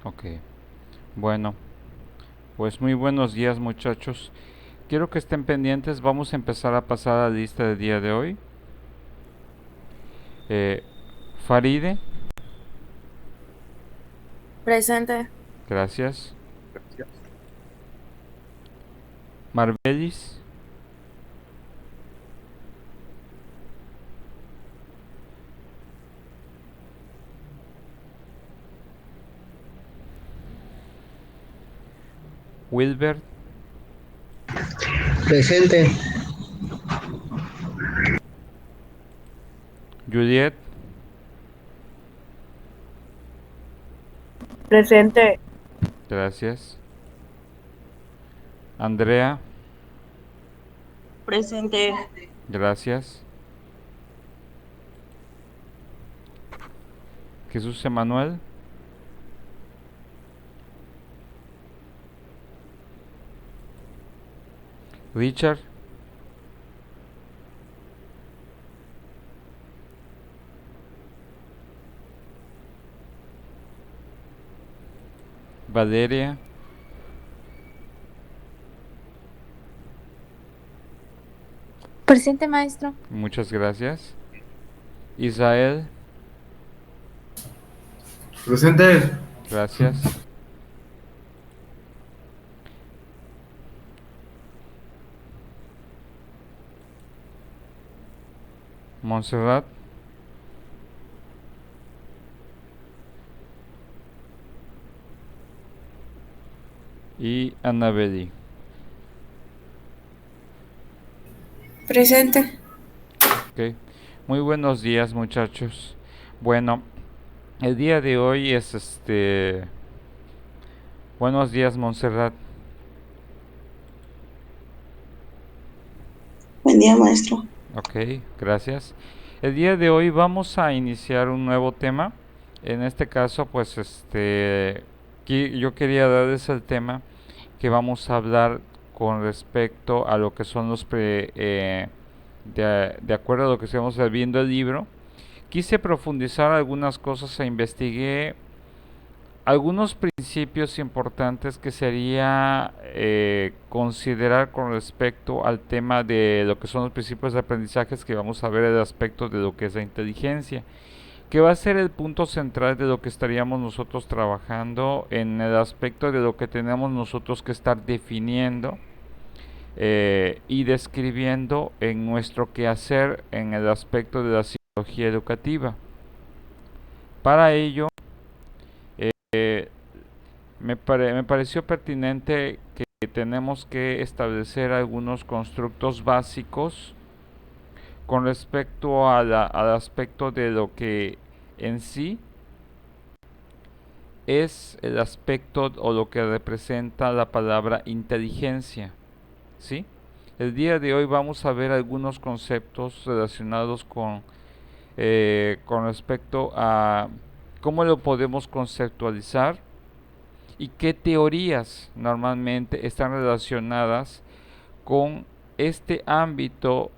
Ok, bueno, pues muy buenos días muchachos. Quiero que estén pendientes, vamos a empezar a pasar a la lista del día de hoy. Eh, Faride, Presente. gracias. Marbelis, Wilbert, Presente. Juliet, Presente. gracias. Andrea, Presente. gracias. Jesús Emanuel, Richard, Valeria, Presente, maestro. muchas gracias. Israel, Presente. gracias. Montserrat y Annabeli. Presente. Ok, muy buenos días muchachos. Bueno, el día de hoy es buenos días Montserrat. Buen día, maestro. Ok, gracias. El día de hoy vamos a iniciar un nuevo tema. En este caso, pues yo quería darles el tema que vamos a hablar con respecto a lo que son de acuerdo a lo que estamos viendo el libro. Quise profundizar algunas cosas e investigué algunos principios importantes que sería considerar con respecto al tema de lo que son los principios de aprendizajes que vamos a ver el aspecto de lo que es la inteligencia, que va a ser el punto central de lo que estaríamos nosotros trabajando en el aspecto de lo que tenemos nosotros que estar definiendo y describiendo en nuestro quehacer en el aspecto de la psicología educativa. Para ello, eh, me pareció pertinente que tenemos que establecer algunos constructos básicos con respecto al aspecto de lo que en sí es el aspecto o lo que representa la palabra inteligencia, ¿sí? El día de hoy vamos a ver algunos conceptos relacionados con respecto a cómo lo podemos conceptualizar y qué teorías normalmente están relacionadas con este ámbito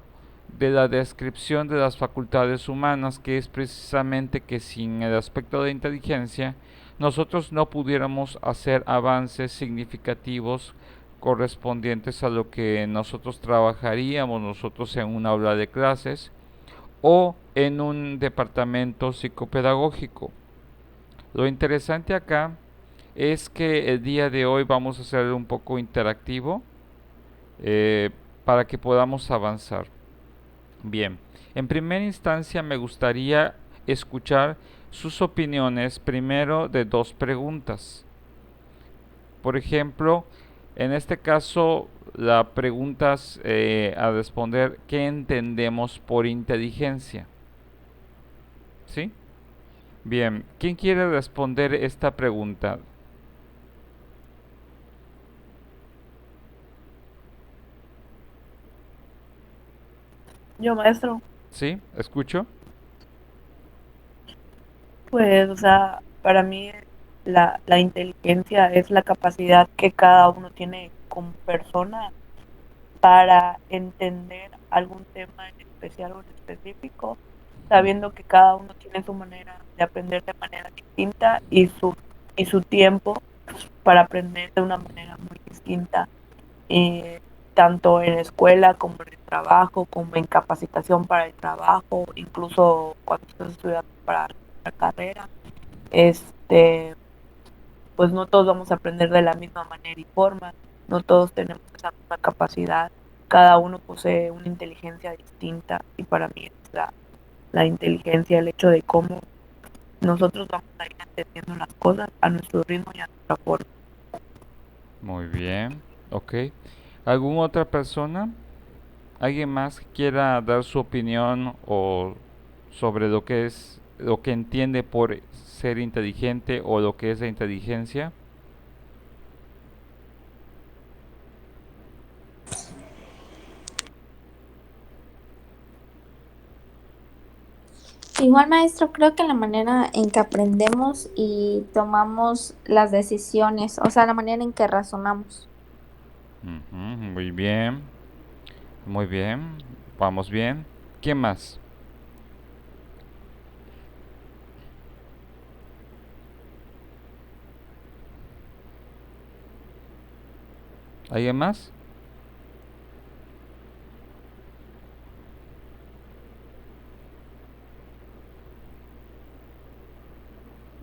de la descripción de las facultades humanas, que es precisamente que sin el aspecto de inteligencia nosotros no pudiéramos hacer avances significativos correspondientes a lo que nosotros trabajaríamos nosotros en un aula de clases o en un departamento psicopedagógico. Lo interesante acá es que el día de hoy vamos a hacer un poco interactivo eh, para que podamos avanzar. Bien, en primera instancia me gustaría escuchar sus opiniones primero de dos preguntas. Por ejemplo, en este caso, la pregunta a responder, ¿qué entendemos por inteligencia? ¿Sí? Bien, ¿quién quiere responder esta pregunta? Yo, maestro. ¿Sí? ¿Escucho? Pues, o sea, para mí la inteligencia es la capacidad que cada uno tiene como persona para entender algún tema en especial o en específico, sabiendo que cada uno tiene su manera de aprender de manera distinta y sus y su tiempo para aprender de una manera muy distinta, tanto en la escuela como en el trabajo, como en capacitación para el trabajo, incluso cuando estás estudiando para la carrera. Este, pues no todos vamos a aprender de la misma manera y forma, no todos tenemos esa misma capacidad, cada uno posee una inteligencia distinta y para mí es la inteligencia, el hecho de cómo nosotros vamos a ir entendiendo las cosas a nuestro ritmo y a nuestra forma. Muy bien, ok. ¿Alguna otra persona? ¿Alguien más que quiera dar su opinión o sobre lo que es, lo que entiende por ser inteligente o lo que es la inteligencia? Igual, maestro, creo que la manera en que aprendemos y tomamos las decisiones, o sea, la manera en que razonamos. Ujú, muy bien, muy bien, vamos bien. ¿Quién más? ¿Alguien más?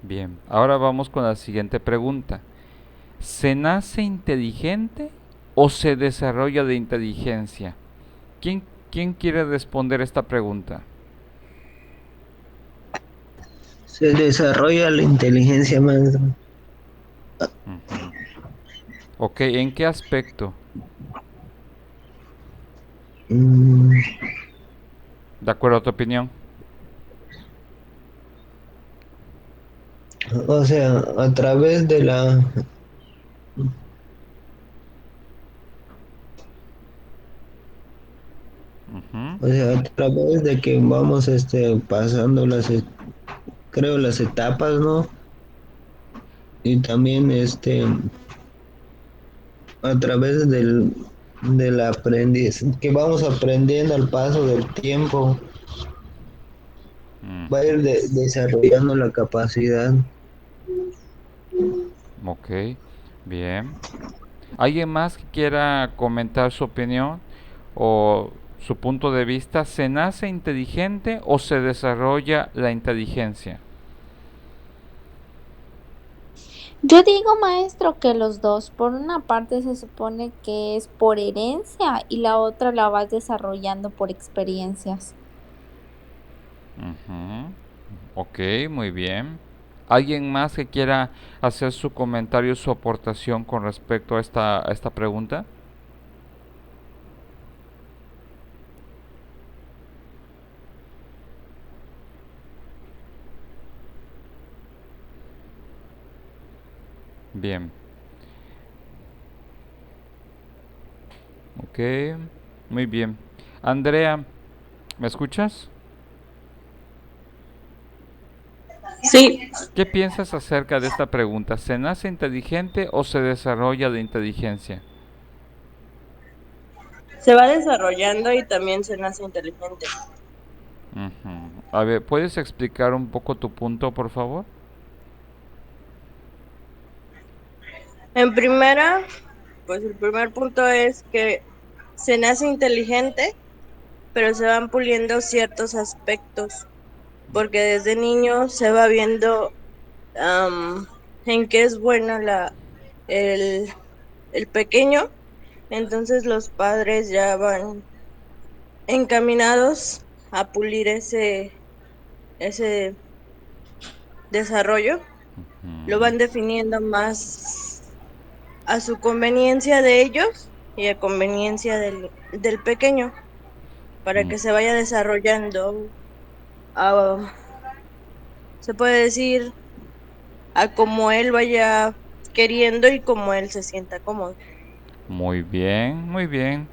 Bien, ahora vamos con la siguiente pregunta. ¿Se nace inteligente o se desarrolla de inteligencia? ¿Quién, quién quiere responder esta pregunta? Se desarrolla la inteligencia, maestro. Ujú. Ok, ¿en qué aspecto? Mm, ¿De acuerdo a tu opinión? o sea, a través de Ujú, o sea, a través de que vamos pasando creo las etapas, ¿no? Y también a través del aprendiz, que vamos aprendiendo al paso del tiempo, va a ir ujú. desarrollando la capacidad. Ok, bien. ¿Alguien más que quiera comentar su opinión o su punto de vista? ¿Se nace inteligente o se desarrolla la inteligencia? Yo digo, maestro, que los dos, por una parte se supone que es por herencia y la otra la vas desarrollando por experiencias. Ujú. Ok, muy bien. ¿Alguien más que quiera hacer su comentario, su aportación con respecto a esta pregunta? Bien, ok, muy bien. Andrea, ¿me escuchas? Sí, ¿Qué piensas acerca de esta pregunta? ¿Se nace inteligente o se desarrolla de inteligencia? se va desarrollando y también se nace inteligente. Ujú. A ver, ¿puedes explicar un poco tu punto, por favor? En primera, pues el primer punto es que se nace inteligente, pero se van puliendo ciertos aspectos, porque desde niño se va viendo am, en qué es buena el, el pequeño, entonces los padres ya van encaminados a pulir ese desarrollo, lo Ujú, van definiendo más a su conveniencia de ellos y a conveniencia del pequeño, para mm, que se vaya desarrollando, a, se puede decir, a como él vaya queriendo y como él se sienta cómodo. muy bien, muy bien.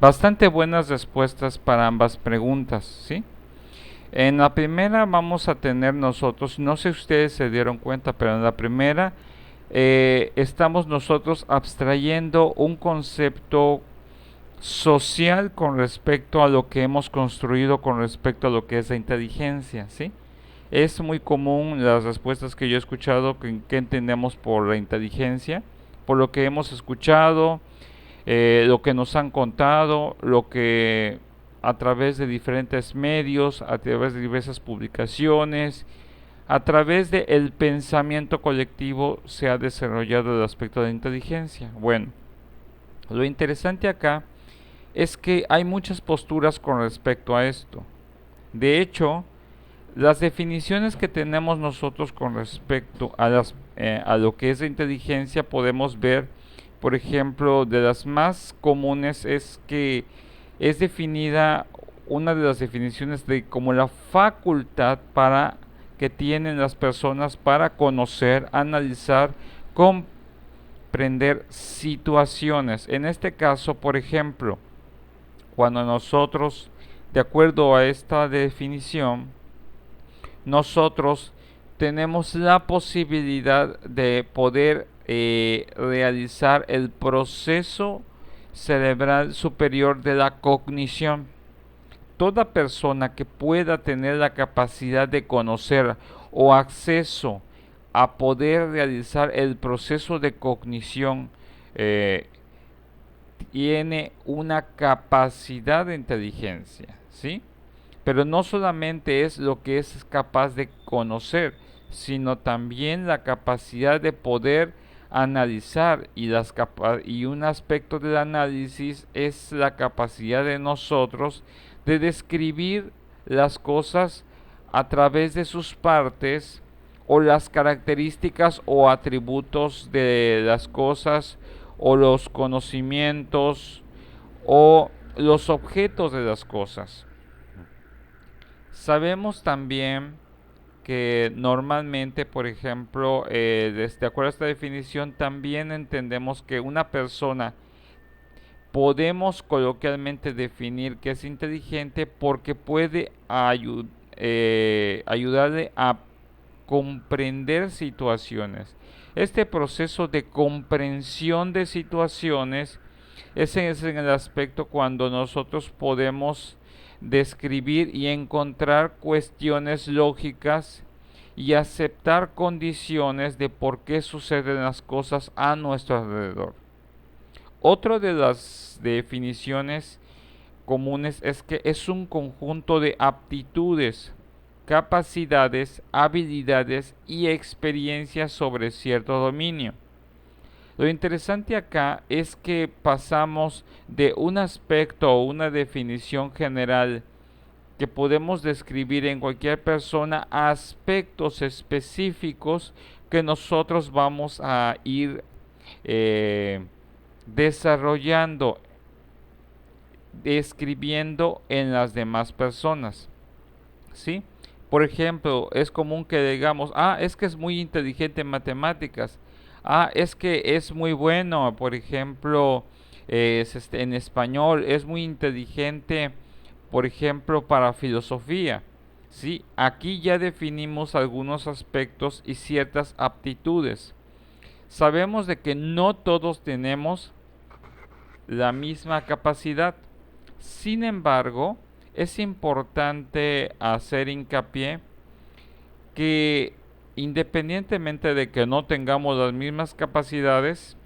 Bastante buenas respuestas para ambas preguntas, ¿sí? En la primera vamos a tener nosotros, no sé si ustedes se dieron cuenta, pero en la primera estamos nosotros abstrayendo un concepto social con respecto a lo que hemos construido con respecto a lo que es la inteligencia, ¿sí? Es muy común las respuestas que yo he escuchado, que entendemos por la inteligencia, por lo que hemos escuchado, lo que nos han contado, lo que a través de diferentes medios, a través de diversas publicaciones, a través del pensamiento colectivo se ha desarrollado el aspecto de la inteligencia. Bueno, lo interesante acá es que hay muchas posturas con respecto a esto. De hecho, las definiciones que tenemos nosotros con respecto a lo que es la inteligencia podemos ver, por ejemplo, de las más comunes es que es definida una de las definiciones de como la facultad que tienen las personas para conocer, analizar, comprender situaciones. En este caso, por ejemplo, cuando nosotros, de acuerdo a esta definición, nosotros tenemos la posibilidad de poder realizar el proceso cerebral superior de la cognición. Toda persona que pueda tener la capacidad de conocer o acceso a poder realizar el proceso de cognición tiene una capacidad de inteligencia, ¿sí? Pero no solamente es lo que es capaz de conocer, sino también la capacidad de poder analizar y un aspecto del análisis es la capacidad de nosotros de describir las cosas a través de sus partes o las características o atributos de las cosas o los conocimientos o los objetos de las cosas. Sabemos también que normalmente, por ejemplo, de acuerdo a esta definición, también entendemos que una persona podemos coloquialmente definir que es inteligente porque puede ayudarle a comprender situaciones. Este proceso de comprensión de situaciones ese es en el aspecto cuando nosotros podemos describir y encontrar cuestiones lógicas y aceptar condiciones de por qué suceden las cosas a nuestro alrededor. Otra de las definiciones comunes es que es un conjunto de aptitudes, capacidades, habilidades y experiencias sobre cierto dominio. Lo interesante acá es que pasamos de un aspecto o una definición general que podemos describir en cualquier persona a aspectos específicos que nosotros vamos a ir desarrollando, describiendo en las demás personas, ¿sí? Por ejemplo, es común que digamos, es que es muy inteligente en matemáticas. Es que es muy bueno, por ejemplo, en español, es muy inteligente, por ejemplo, para filosofía. ¿Sí? Aquí ya definimos algunos aspectos y ciertas aptitudes. Sabemos de que no todos tenemos la misma capacidad. Sin embargo, es importante hacer hincapié que independientemente de que no tengamos las mismas capacidades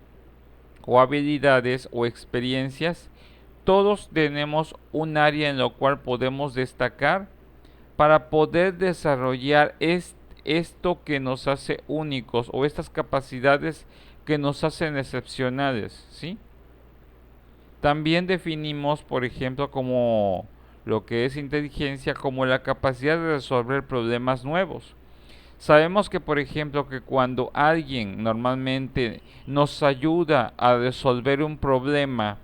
o habilidades o experiencias, todos tenemos un área en lo cual podemos destacar para poder desarrollar esto que nos hace únicos o estas capacidades que nos hacen excepcionales, ¿sí? También definimos, por ejemplo, como lo que es inteligencia como la capacidad de resolver problemas nuevos. Sabemos que, por ejemplo, que cuando alguien normalmente nos ayuda a resolver un problema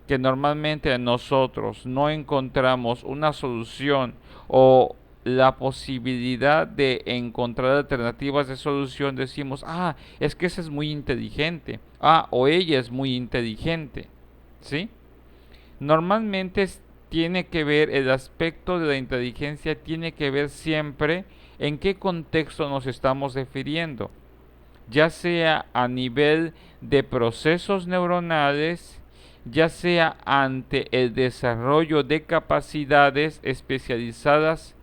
que normalmente nosotros no encontramos una solución o la posibilidad de encontrar alternativas de solución, decimos, es que ese es muy inteligente, o ella es muy inteligente, ¿sí? Normalmente tiene que ver, el aspecto de la inteligencia tiene que ver siempre en qué contexto nos estamos refiriendo, ya sea a nivel de procesos neuronales, ya sea ante el desarrollo de capacidades especializadas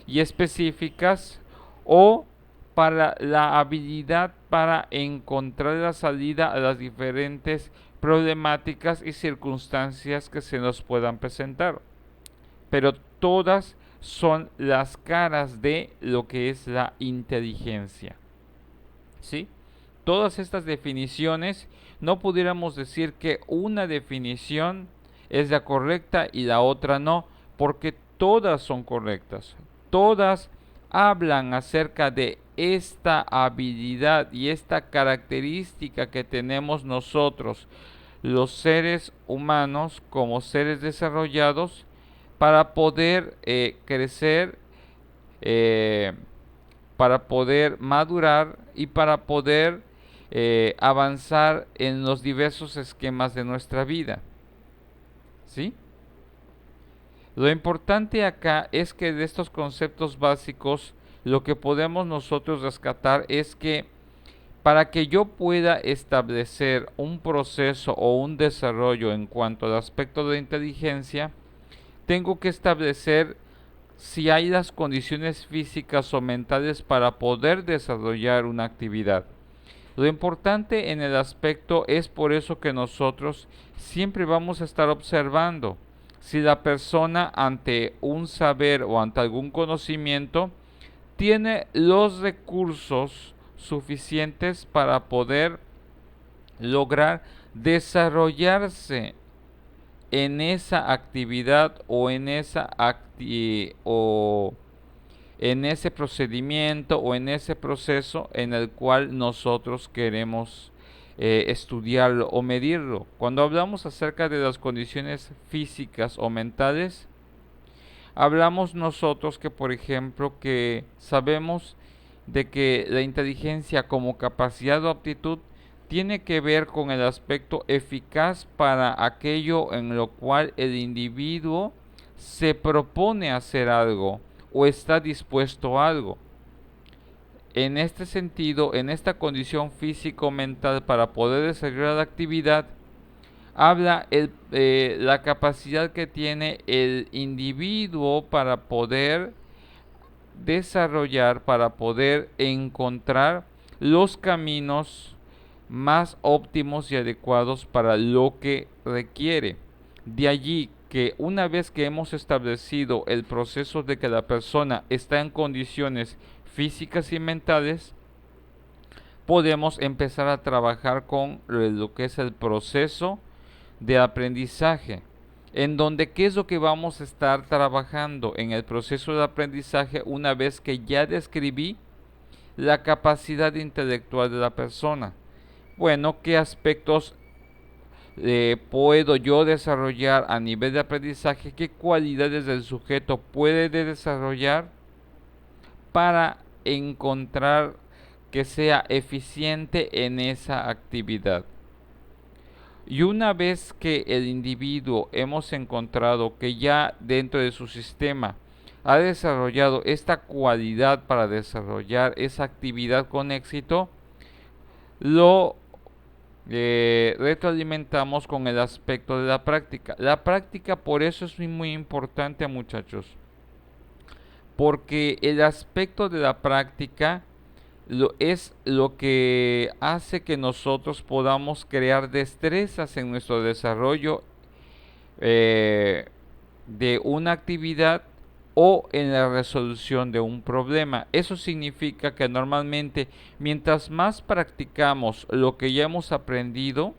y específicas, o para la habilidad para encontrar la salida a las diferentes problemáticas y circunstancias que se nos puedan presentar. Pero todas son las caras de lo que es la inteligencia. ¿Sí? Todas estas definiciones, no pudiéramos decir que una definición es la correcta y la otra no, porque todas son correctas. Todas hablan acerca de esta habilidad y esta característica que tenemos nosotros, los seres humanos, como seres desarrollados, para poder crecer, para poder madurar y para poder avanzar en los diversos esquemas de nuestra vida. ¿Sí? Lo importante acá es que de estos conceptos básicos, lo que podemos nosotros rescatar es que para que yo pueda establecer un proceso o un desarrollo en cuanto al aspecto de inteligencia, tengo que establecer si hay las condiciones físicas o mentales para poder desarrollar una actividad. Lo importante en el aspecto es por eso que nosotros siempre vamos a estar observando si la persona ante un saber o ante algún conocimiento tiene los recursos suficientes para poder lograr desarrollarse en esa actividad o en esa en ese procedimiento o en ese proceso en el cual nosotros queremos estudiarlo o medirlo. Cuando hablamos acerca de las condiciones físicas o mentales, hablamos nosotros que, por ejemplo, que sabemos de que la inteligencia como capacidad o aptitud tiene que ver con el aspecto eficaz para aquello en lo cual el individuo se propone hacer algo o está dispuesto a algo. En este sentido, en esta condición físico-mental para poder desarrollar la actividad, habla la capacidad que tiene el individuo para poder desarrollar, para poder encontrar los caminos más óptimos y adecuados para lo que requiere. De allí que una vez que hemos establecido el proceso de que la persona está en condiciones físicas y mentales, podemos empezar a trabajar con lo que es el proceso de aprendizaje, en donde qué es lo que vamos a estar trabajando en el proceso de aprendizaje una vez que ya describí la capacidad intelectual de la persona. Bueno, ¿qué aspectos puedo yo desarrollar a nivel de aprendizaje? ¿Qué cualidades del sujeto puede desarrollar para encontrar que sea eficiente en esa actividad? Y una vez que el individuo hemos encontrado que ya dentro de su sistema ha desarrollado esta cualidad para desarrollar esa actividad con éxito, lo retroalimentamos con el aspecto de la práctica. La práctica por eso es muy importante, muchachos, porque el aspecto de la práctica es lo que hace que nosotros podamos crear destrezas en nuestro desarrollo de una actividad o en la resolución de un problema. Eso significa que normalmente mientras más practicamos lo que ya hemos aprendido,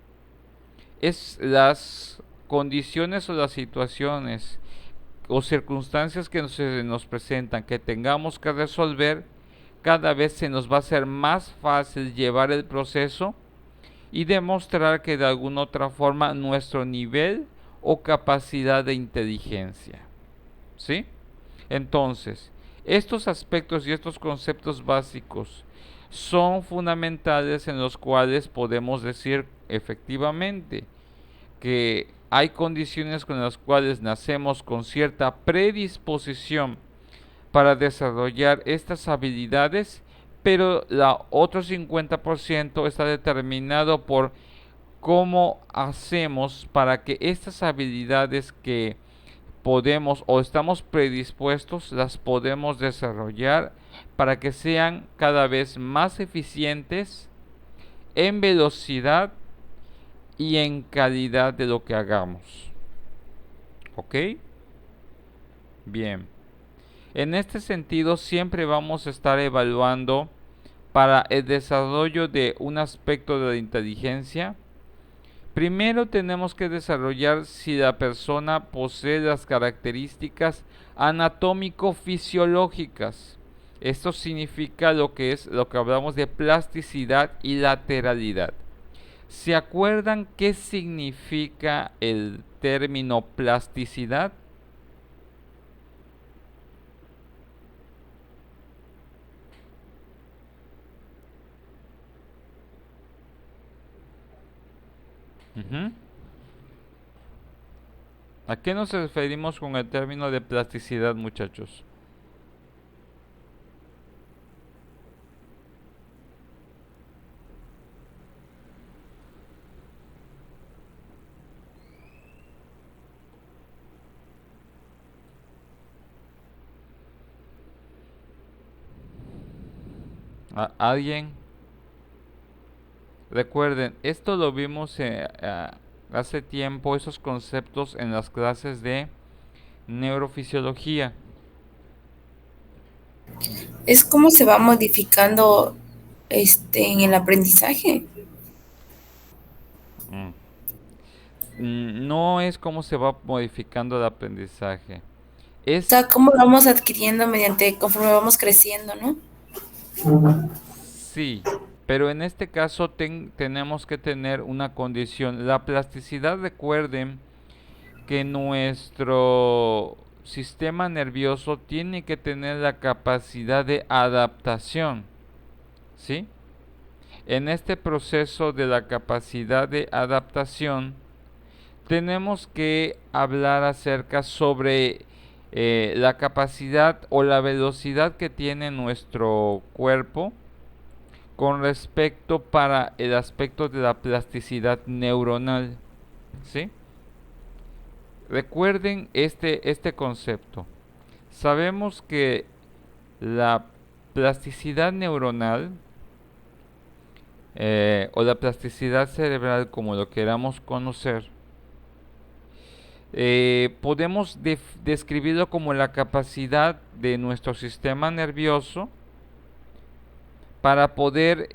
es las condiciones o las situaciones o circunstancias que nos presentan que tengamos que resolver, cada vez se nos va a hacer más fácil llevar el proceso y demostrar que de alguna otra forma nuestro nivel o capacidad de inteligencia. ¿Sí? Entonces, estos aspectos y estos conceptos básicos son fundamentales en los cuales podemos decir efectivamente que hay condiciones con las cuales nacemos con cierta predisposición para desarrollar estas habilidades, pero la otro 50% está determinado por cómo hacemos para que estas habilidades que podemos o estamos predispuestos las podemos desarrollar para que sean cada vez más eficientes en velocidad y en calidad de lo que hagamos. ¿Ok? Bien. En este sentido, siempre vamos a estar evaluando para el desarrollo de un aspecto de la inteligencia. Primero tenemos que desarrollar si la persona posee las características anatómico-fisiológicas. Esto significa lo que hablamos de plasticidad y lateralidad. ¿Se acuerdan qué significa el término plasticidad? ¿A qué nos referimos con el término de plasticidad, muchachos? ¿Alguien? Recuerden, esto lo vimos hace tiempo, esos conceptos en las clases de neurofisiología. Es como se va modificando en el aprendizaje. No es cómo se va modificando el aprendizaje. O sea, cómo lo vamos adquiriendo conforme vamos creciendo, ¿no? Sí, pero en este caso tenemos que tener una condición. La plasticidad, recuerden que nuestro sistema nervioso tiene que tener la capacidad de adaptación, ¿sí? En este proceso de la capacidad de adaptación, tenemos que hablar acerca sobre la capacidad o la velocidad que tiene nuestro cuerpo con respecto para el aspecto de la plasticidad neuronal, ¿sí? Recuerden este concepto. Sabemos que la plasticidad neuronal o la plasticidad cerebral, como lo queramos conocer, podemos describirlo como la capacidad de nuestro sistema nervioso para poder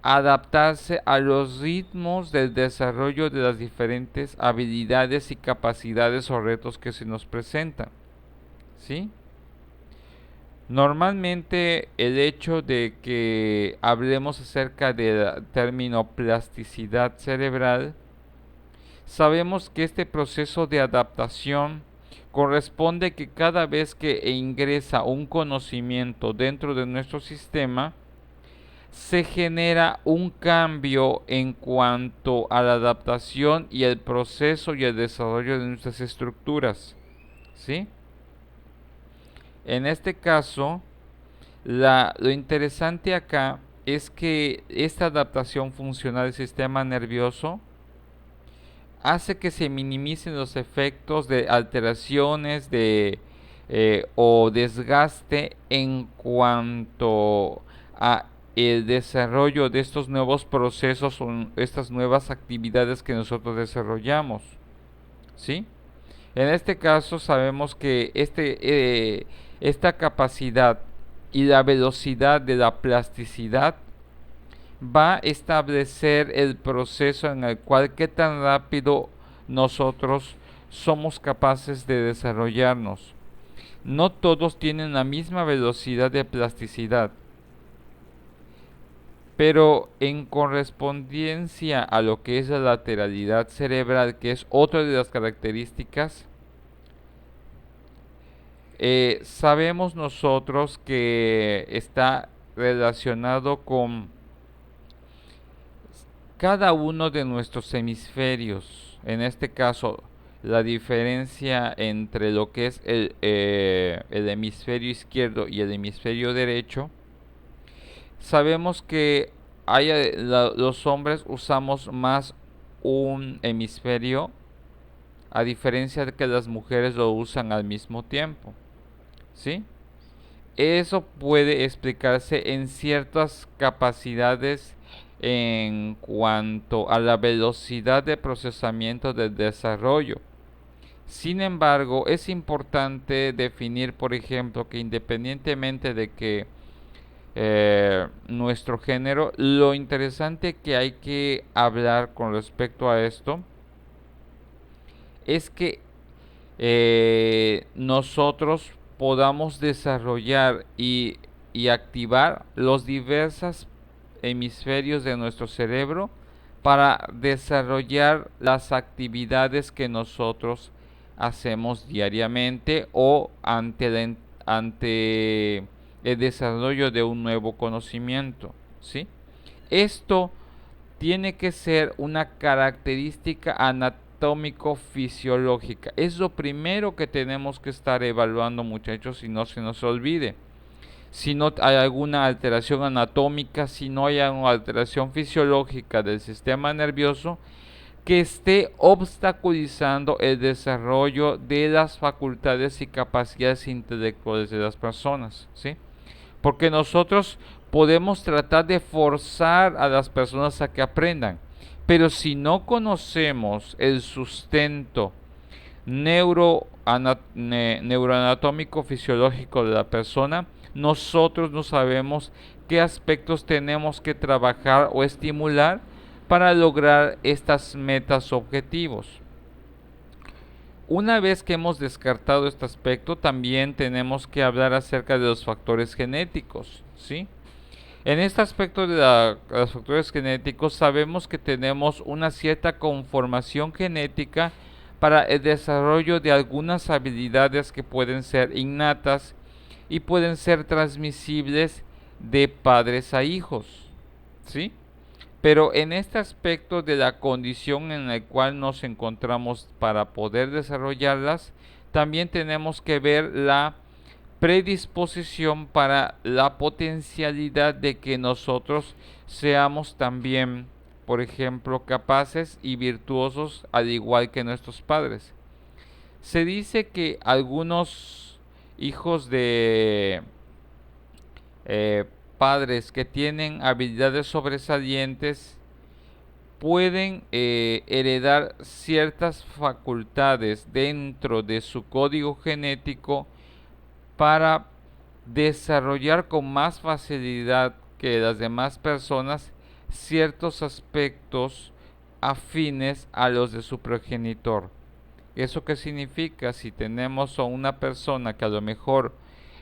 adaptarse a los ritmos del desarrollo de las diferentes habilidades y capacidades o retos que se nos presentan, ¿sí? Normalmente el hecho de que hablemos acerca del término plasticidad cerebral, sabemos que este proceso de adaptación corresponde que cada vez que ingresa un conocimiento dentro de nuestro sistema, se genera un cambio en cuanto a la adaptación y el proceso y el desarrollo de nuestras estructuras, ¿sí? En este caso, lo interesante acá es que esta adaptación funcional del sistema nervioso hace que se minimicen los efectos de alteraciones o desgaste en cuanto a el desarrollo de estos nuevos procesos o estas nuevas actividades que nosotros desarrollamos, ¿sí? En este caso sabemos que esta capacidad y la velocidad de la plasticidad va a establecer el proceso en el cual qué tan rápido nosotros somos capaces de desarrollarnos. No todos tienen la misma velocidad de plasticidad, pero en correspondencia a lo que es la lateralidad cerebral, que es otra de las características, sabemos nosotros que está relacionado con cada uno de nuestros hemisferios. En este caso, la diferencia entre lo que es el hemisferio izquierdo y el hemisferio derecho, sabemos que los hombres usamos más un hemisferio, a diferencia de que las mujeres lo usan al mismo tiempo, ¿sí? eso puede explicarse en ciertas capacidades en cuanto a la velocidad de procesamiento del desarrollo. Sin embargo, es importante definir, por ejemplo, que independientemente de que nuestro género, lo interesante que hay que hablar con respecto a esto es que nosotros podamos desarrollar y activar los diversos hemisferios de nuestro cerebro para desarrollar las actividades que nosotros hacemos diariamente o ante el desarrollo de un nuevo conocimiento, ¿sí? Esto tiene que ser una característica anatómico-fisiológica. Es lo primero que tenemos que estar evaluando, muchachos, y no se nos olvide. Si no hay alguna alteración anatómica, si no hay alguna alteración fisiológica del sistema nervioso que esté obstaculizando el desarrollo de las facultades y capacidades intelectuales de las personas, ¿sí? Porque nosotros podemos tratar de forzar a las personas a que aprendan, pero si no conocemos el sustento neuroanatómico fisiológico de la persona, nosotros no sabemos qué aspectos tenemos que trabajar o estimular para lograr estas metas objetivos. Una vez que hemos descartado este aspecto, también tenemos que hablar acerca de los factores genéticos, ¿sí? En este aspecto de los factores genéticos sabemos que tenemos una cierta conformación genética para el desarrollo de algunas habilidades que pueden ser innatas y pueden ser transmisibles de padres a hijos, ¿sí? Pero en este aspecto de la condición en la cual nos encontramos para poder desarrollarlas, también tenemos que ver la predisposición para la potencialidad de que nosotros seamos también, por ejemplo, capaces y virtuosos al igual que nuestros padres. Se dice que algunos hijos de padres que tienen habilidades sobresalientes pueden heredar ciertas facultades dentro de su código genético para desarrollar con más facilidad que las demás personas ciertos aspectos afines a los de su progenitor. ¿Eso qué significa? Si tenemos a una persona que a lo mejor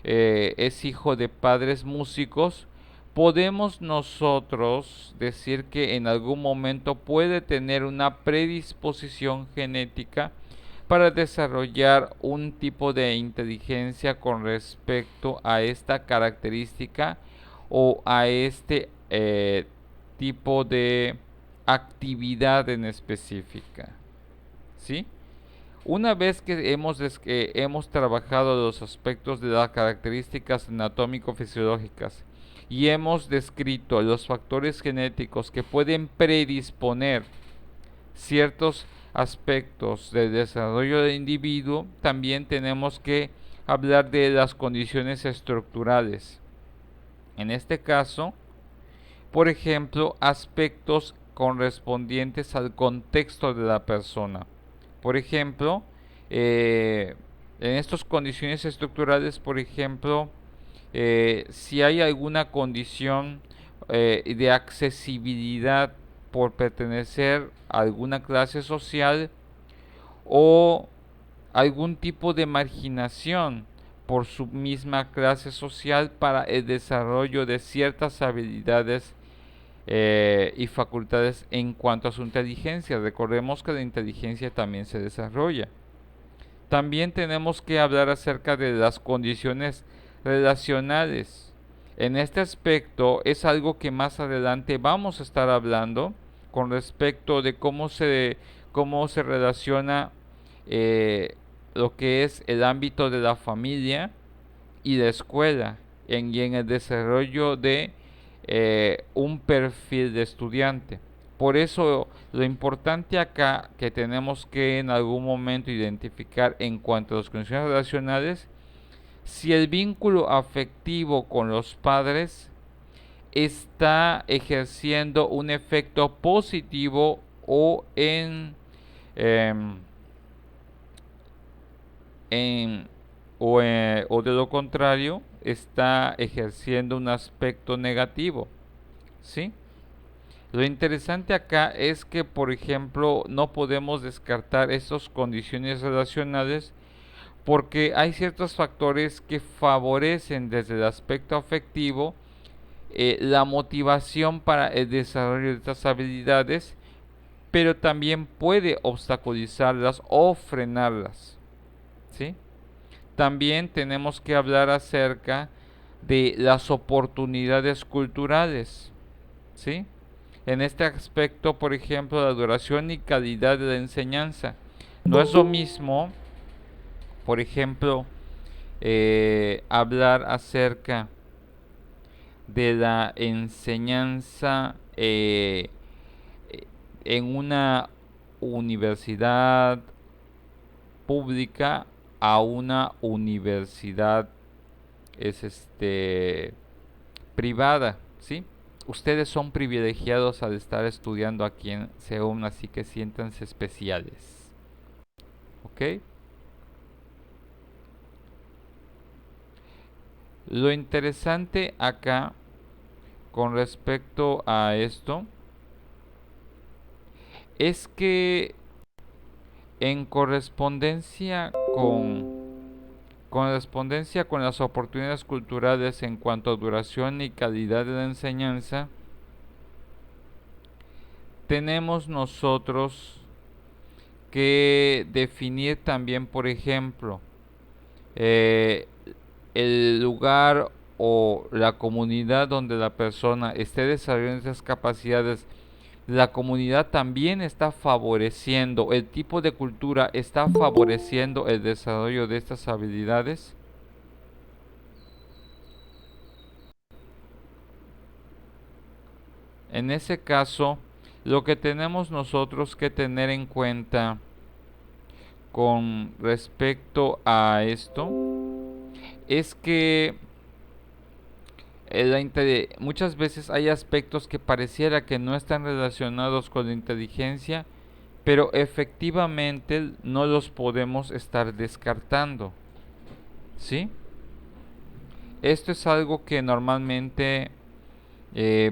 es hijo de padres músicos, podemos nosotros decir que en algún momento puede tener una predisposición genética para desarrollar un tipo de inteligencia con respecto a esta característica o a este tipo de actividad en específica, ¿sí? Una vez que hemos trabajado los aspectos de las características anatómico-fisiológicas y hemos descrito los factores genéticos que pueden predisponer ciertos aspectos del desarrollo del individuo, también tenemos que hablar de las condiciones estructurales. En este caso, por ejemplo, aspectos correspondientes al contexto de la persona. Por ejemplo, en estas condiciones estructurales, por ejemplo, si hay alguna condición de accesibilidad por pertenecer a alguna clase social o algún tipo de marginación por su misma clase social para el desarrollo de ciertas habilidades y facultades en cuanto a su inteligencia. Recordemos que la inteligencia también se desarrolla. También tenemos que hablar acerca de las condiciones relacionales. En este aspecto es algo que más adelante vamos a estar hablando con respecto de cómo se relaciona lo que es el ámbito de la familia y la escuela y en el desarrollo de un perfil de estudiante. Por eso lo importante acá que tenemos que en algún momento identificar en cuanto a las condiciones relacionales si el vínculo afectivo con los padres está ejerciendo un efecto positivo o em, o de lo contrario está ejerciendo un aspecto negativo, ¿sí? Lo interesante acá es que, por ejemplo, no podemos descartar estas condiciones relacionales porque hay ciertos factores que favorecen desde el aspecto afectivo la motivación para el desarrollo de estas habilidades, pero también puede obstaculizarlas o frenarlas, ¿sí? También tenemos que hablar acerca de las oportunidades culturales, ¿sí? En este aspecto, por ejemplo, la duración y calidad de la enseñanza. No es lo mismo, por ejemplo, hablar acerca de la enseñanza en una universidad pública a una universidad privada, ¿sí? Ustedes son privilegiados al estar estudiando aquí en CEUM, así que siéntanse especiales. ¿Ok? Lo interesante acá con respecto a esto es que en correspondencia con las oportunidades culturales en cuanto a duración y calidad de la enseñanza, tenemos nosotros que definir también, por ejemplo, el lugar o la comunidad donde la persona esté desarrollando esas capacidades. La comunidad también está favoreciendo, el tipo de cultura está favoreciendo el desarrollo de estas habilidades. En ese caso, lo que tenemos nosotros que tener en cuenta con respecto a esto es que muchas veces hay aspectos que pareciera que no están relacionados con la inteligencia, pero efectivamente no los podemos estar descartando, ¿sí? Esto es algo que normalmente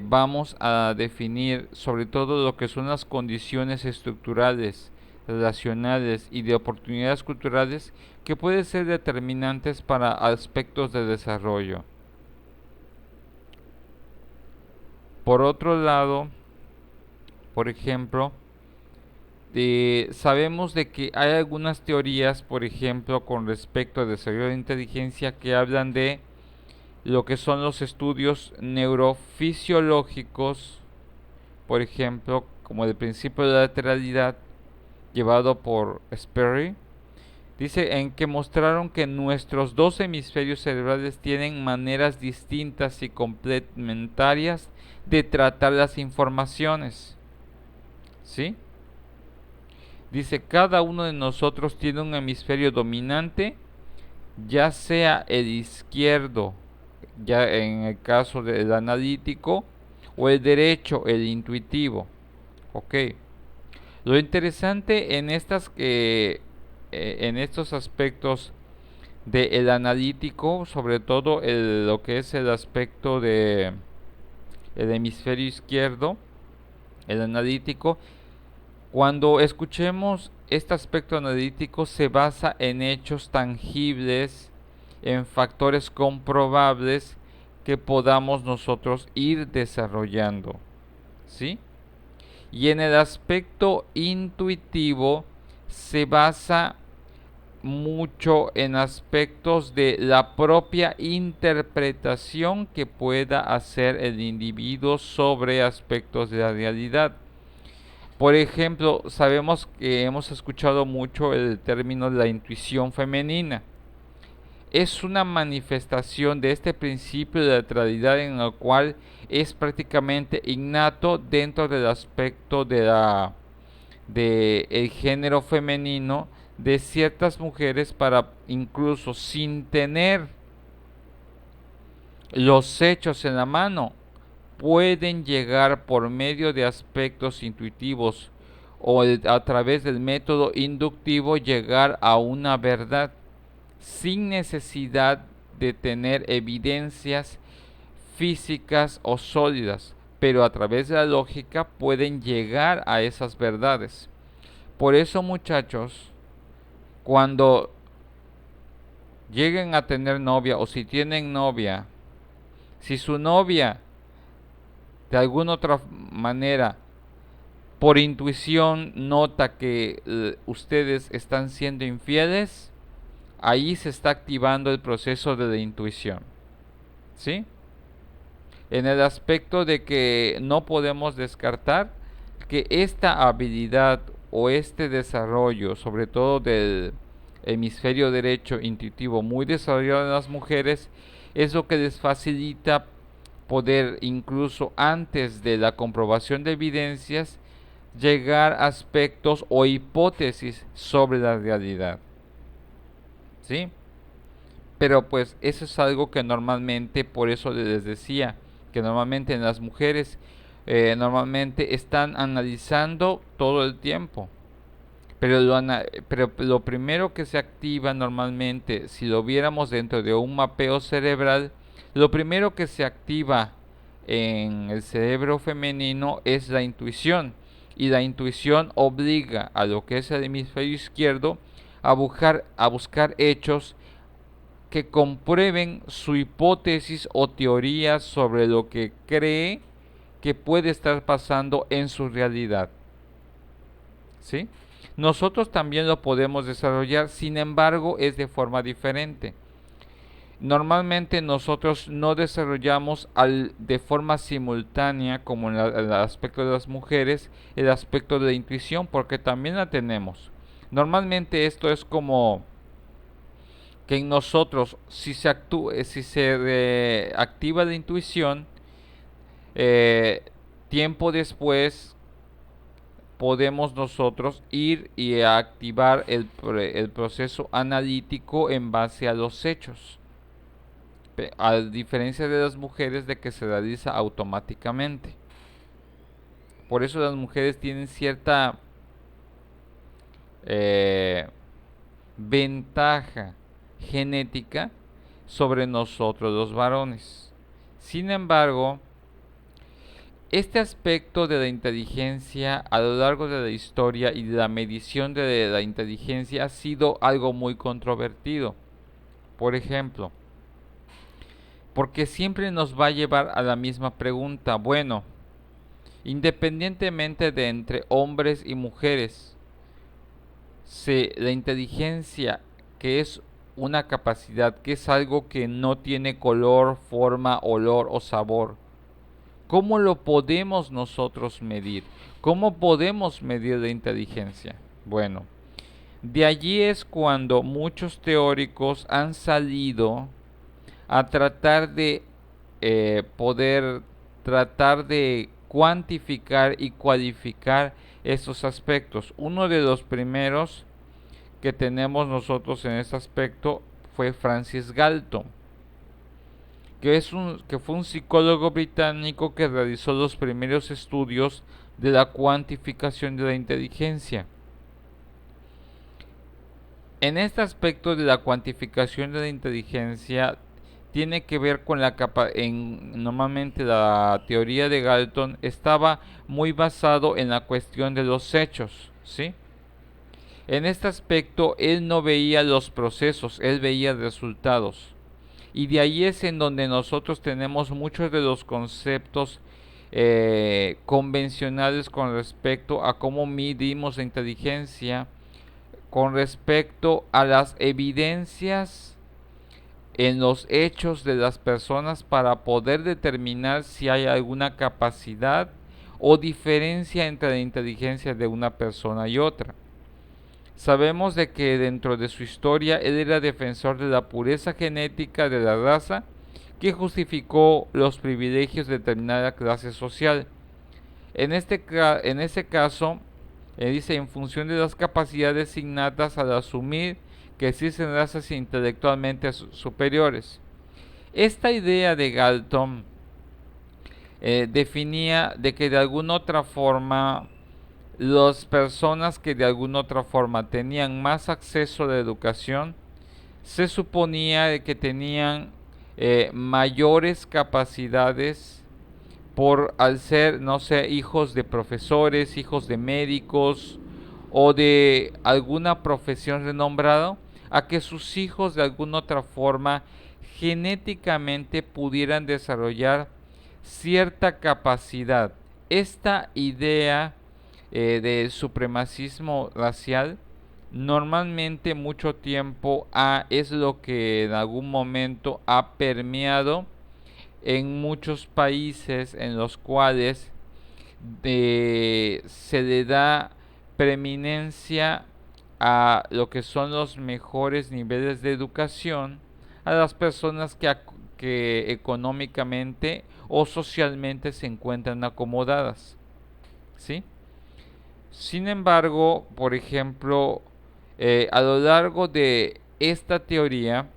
vamos a definir, sobre todo lo que son las condiciones estructurales, relacionales y de oportunidades culturales que pueden ser determinantes para aspectos de desarrollo. Por otro lado, por ejemplo, sabemos de que hay algunas teorías, por ejemplo, con respecto al desarrollo de inteligencia que hablan de lo que son los estudios neurofisiológicos, por ejemplo, como el principio de la lateralidad llevado por Sperry. Dice en que mostraron que nuestros dos hemisferios cerebrales tienen maneras distintas y complementarias de tratar las informaciones. ¿Sí? Dice, cada uno de nosotros tiene un hemisferio dominante, ya sea el izquierdo, ya en el caso del analítico, o el derecho, el intuitivo. Ok. Lo interesante en estos aspectos del analítico, sobre todo lo que es el aspecto de el hemisferio izquierdo, el analítico, cuando escuchemos este aspecto analítico se basa en hechos tangibles, en factores comprobables que podamos nosotros ir desarrollando, ¿sí? Y en el aspecto intuitivo se basa mucho en aspectos de la propia interpretación que pueda hacer el individuo sobre aspectos de la realidad. Por ejemplo, sabemos que hemos escuchado mucho el término de la intuición femenina. Es una manifestación de este principio de neutralidad en el cual es prácticamente innato dentro del aspecto de el género femenino de ciertas mujeres para incluso sin tener Los hechos en la mano pueden llegar por medio de aspectos intuitivos o a través del método inductivo llegar a una verdad sin necesidad de tener evidencias físicas o sólidas, pero a través de la lógica pueden llegar a esas verdades. Por eso, muchachos, cuando lleguen a tener novia o si tienen novia, si su novia de alguna otra manera por intuición nota que ustedes están siendo infieles, ahí se está activando el proceso de la intuición, ¿sí? En el aspecto de que no podemos descartar que esta habilidad o este desarrollo, sobre todo del hemisferio derecho intuitivo muy desarrollado en las mujeres, es lo que les facilita poder, incluso antes de la comprobación de evidencias, llegar a aspectos o hipótesis sobre la realidad, ¿sí? Pero pues eso es algo que normalmente, por eso les decía, que normalmente en las mujeres normalmente están analizando todo el tiempo. Pero lo primero que se activa normalmente, si lo viéramos dentro de un mapeo cerebral, lo primero que se activa en el cerebro femenino es la intuición. Y la intuición obliga a lo que es el hemisferio izquierdo a buscar hechos que comprueben su hipótesis o teoría sobre lo que cree que puede estar pasando en su realidad, ¿sí? Nosotros también lo podemos desarrollar, sin embargo es de forma diferente. Normalmente nosotros no desarrollamos de forma simultánea, como en el aspecto de las mujeres, el aspecto de la intuición, porque también la tenemos. Normalmente esto es como que en nosotros, si se activa la intuición, tiempo después podemos nosotros ir y activar el proceso analítico en base a los hechos, a diferencia de las mujeres, de que se realiza automáticamente. Por eso las mujeres tienen cierta ventaja genética sobre nosotros los varones. Sin embargo, este aspecto de la inteligencia a lo largo de la historia y de la medición de la inteligencia ha sido algo muy controvertido. Por ejemplo, porque siempre nos va a llevar a la misma pregunta. Bueno, independientemente de entre hombres y mujeres, la inteligencia, que es una capacidad, que es algo que no tiene color, forma, olor o sabor, ¿cómo lo podemos nosotros medir? ¿Cómo podemos medir la inteligencia? Bueno, de allí es cuando muchos teóricos han salido a tratar de tratar de cuantificar y cualificar estos aspectos. Uno de los primeros que tenemos nosotros en este aspecto fue Francis Galton, que fue un psicólogo británico que realizó los primeros estudios de la cuantificación de la inteligencia. En este aspecto de la cuantificación de la inteligencia tiene que ver con normalmente la teoría de Galton estaba muy basado en la cuestión de los hechos, ¿sí? En este aspecto él no veía los procesos, él veía resultados. Y de ahí es en donde nosotros tenemos muchos de los conceptos convencionales con respecto a cómo midimos la inteligencia, con respecto a las evidencias en los hechos de las personas para poder determinar si hay alguna capacidad o diferencia entre la inteligencia de una persona y otra. Sabemos de que dentro de su historia él era defensor de la pureza genética de la raza, que justificó los privilegios de determinada clase social. En ese caso, dice, en función de las capacidades innatas al asumir que existen razas intelectualmente superiores. Esta idea de Galton definía de que de alguna otra forma las personas que de alguna otra forma tenían más acceso a la educación se suponía de que tenían mayores capacidades por al ser, no sé, hijos de profesores, hijos de médicos o de alguna profesión renombrada, a que sus hijos de alguna otra forma genéticamente pudieran desarrollar cierta capacidad. Esta idea de supremacismo racial normalmente mucho tiempo es lo que en algún momento ha permeado en muchos países en los cuales se le da preeminencia a lo que son los mejores niveles de educación a las personas que económicamente o socialmente se encuentran acomodadas, ¿sí? Sin embargo, por ejemplo, a lo largo de esta teoría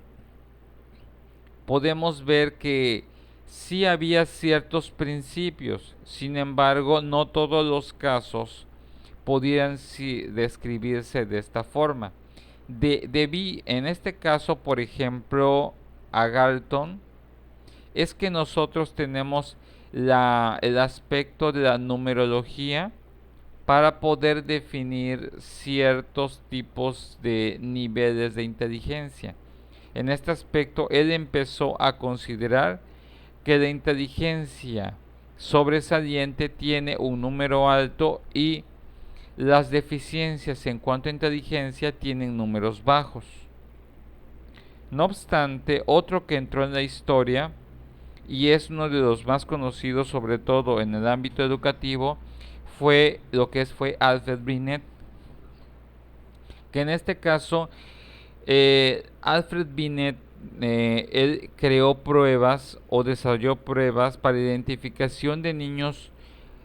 podemos ver que sí había ciertos principios, sin embargo, no todos los casos podían describirse de esta forma. En este caso, por ejemplo, a Galton, es que nosotros tenemos el aspecto de la numerología para poder definir ciertos tipos de niveles de inteligencia. En este aspecto, él empezó a considerar que la inteligencia sobresaliente tiene un número alto y las deficiencias en cuanto a inteligencia tienen números bajos. No obstante, otro que entró en la historia y es uno de los más conocidos, sobre todo en el ámbito educativo, fue Alfred Binet, que en este caso Alfred Binet él creó pruebas o desarrolló pruebas para identificación de niños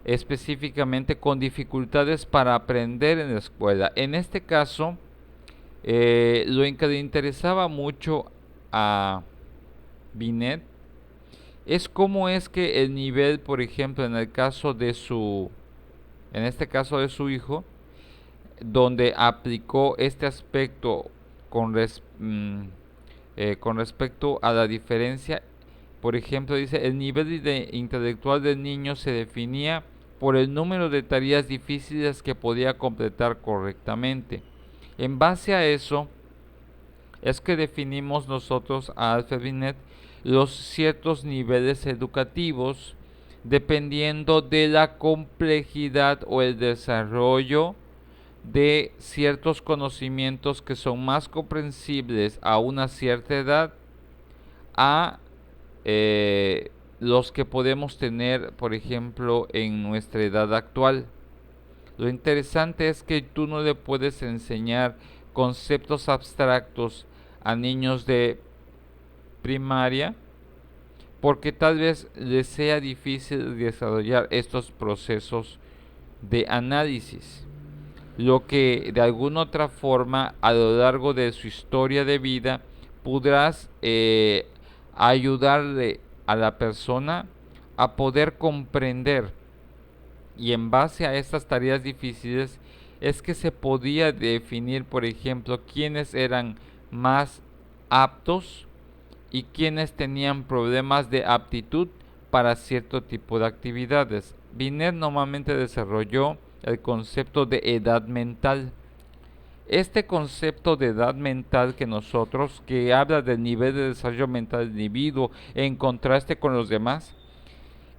específicamente con dificultades para aprender en la escuela. En este caso, lo que le interesaba mucho a Binet es cómo es que el nivel, por ejemplo, en este caso de su hijo, donde aplicó este aspecto con respecto a la diferencia. Por ejemplo, dice, el nivel intelectual del niño se definía por el número de tareas difíciles que podía completar correctamente. En base a eso, es que definimos nosotros a Alfred Binet los ciertos niveles educativos dependiendo de la complejidad o el desarrollo de ciertos conocimientos que son más comprensibles a una cierta edad a los que podemos tener, por ejemplo, en nuestra edad actual. Lo interesante es que tú no le puedes enseñar conceptos abstractos a niños de primaria porque tal vez les sea difícil desarrollar estos procesos de análisis. Lo que de alguna otra forma a lo largo de su historia de vida podrás ayudarle a la persona a poder comprender, y en base a estas tareas difíciles es que se podía definir, por ejemplo, quiénes eran más aptos y quiénes tenían problemas de aptitud para cierto tipo de actividades. Binet normalmente desarrolló el concepto de edad mental. Este concepto de edad mental que habla del nivel de desarrollo mental del individuo en contraste con los demás,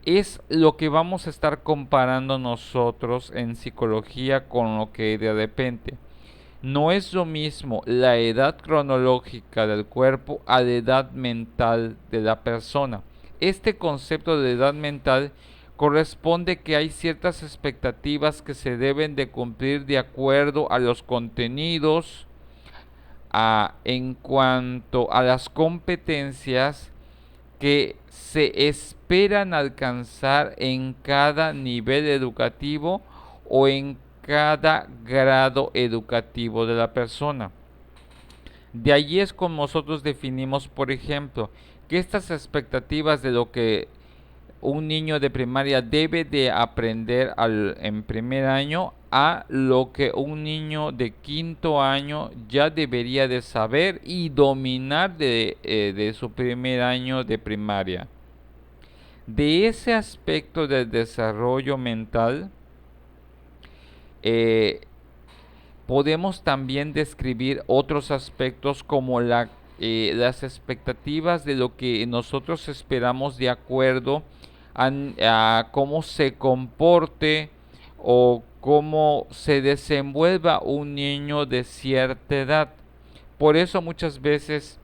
es lo que vamos a estar comparando nosotros en psicología con lo que de repente no es lo mismo la edad cronológica del cuerpo a la edad mental de la persona. Este concepto de edad mental corresponde que hay ciertas expectativas que se deben de cumplir de acuerdo a los contenidos, en cuanto a las competencias que se esperan alcanzar en cada nivel educativo o en cada grado educativo de la persona. De allí es como nosotros definimos, por ejemplo, que estas expectativas de lo que un niño de primaria debe de aprender en primer año a lo que un niño de quinto año ya debería de saber y dominar de su primer año de primaria. De ese aspecto del desarrollo mental, podemos también describir otros aspectos como las expectativas de lo que nosotros esperamos de acuerdo a cómo se comporte o cómo se desenvuelva un niño de cierta edad. Por eso muchas veces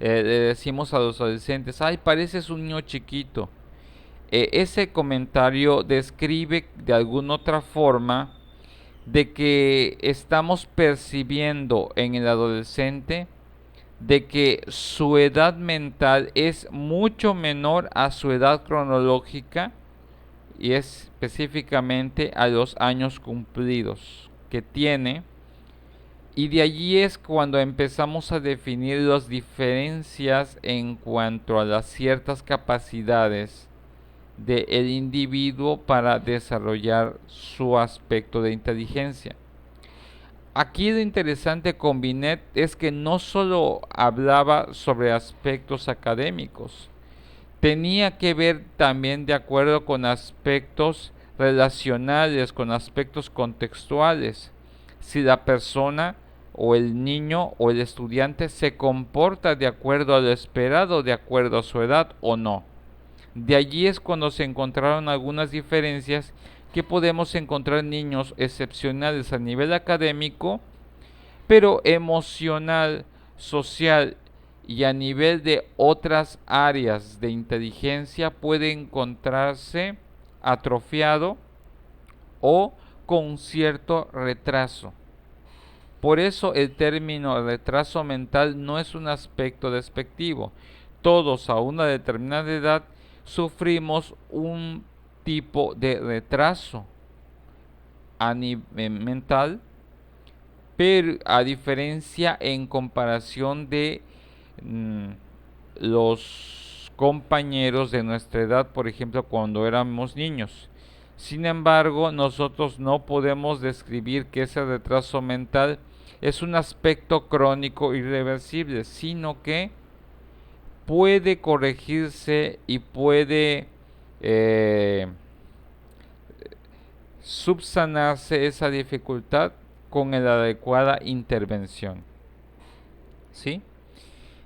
le decimos a los adolescentes, ay, pareces un niño chiquito. Ese comentario describe de alguna otra forma de que estamos percibiendo en el adolescente de que su edad mental es mucho menor a su edad cronológica y específicamente a los años cumplidos que tiene, y de allí es cuando empezamos a definir las diferencias en cuanto a las ciertas capacidades del individuo para desarrollar su aspecto de inteligencia. Aquí lo interesante con Binet es que no solo hablaba sobre aspectos académicos, tenía que ver también de acuerdo con aspectos relacionales, con aspectos contextuales. Si la persona o el niño o el estudiante se comporta de acuerdo a lo esperado, de acuerdo a su edad o no. De allí es cuando se encontraron algunas diferencias que podemos encontrar niños excepcionales a nivel académico, pero emocional, social y a nivel de otras áreas de inteligencia puede encontrarse atrofiado o con cierto retraso. Por eso el término retraso mental no es un aspecto despectivo. Todos a una determinada edad sufrimos un tipo de retraso a nivel mental, pero a diferencia en comparación de los compañeros de nuestra edad, por ejemplo, cuando éramos niños. Sin embargo, nosotros no podemos describir que ese retraso mental es un aspecto crónico irreversible, sino que puede corregirse y puede subsanarse esa dificultad con la adecuada intervención. ¿Sí?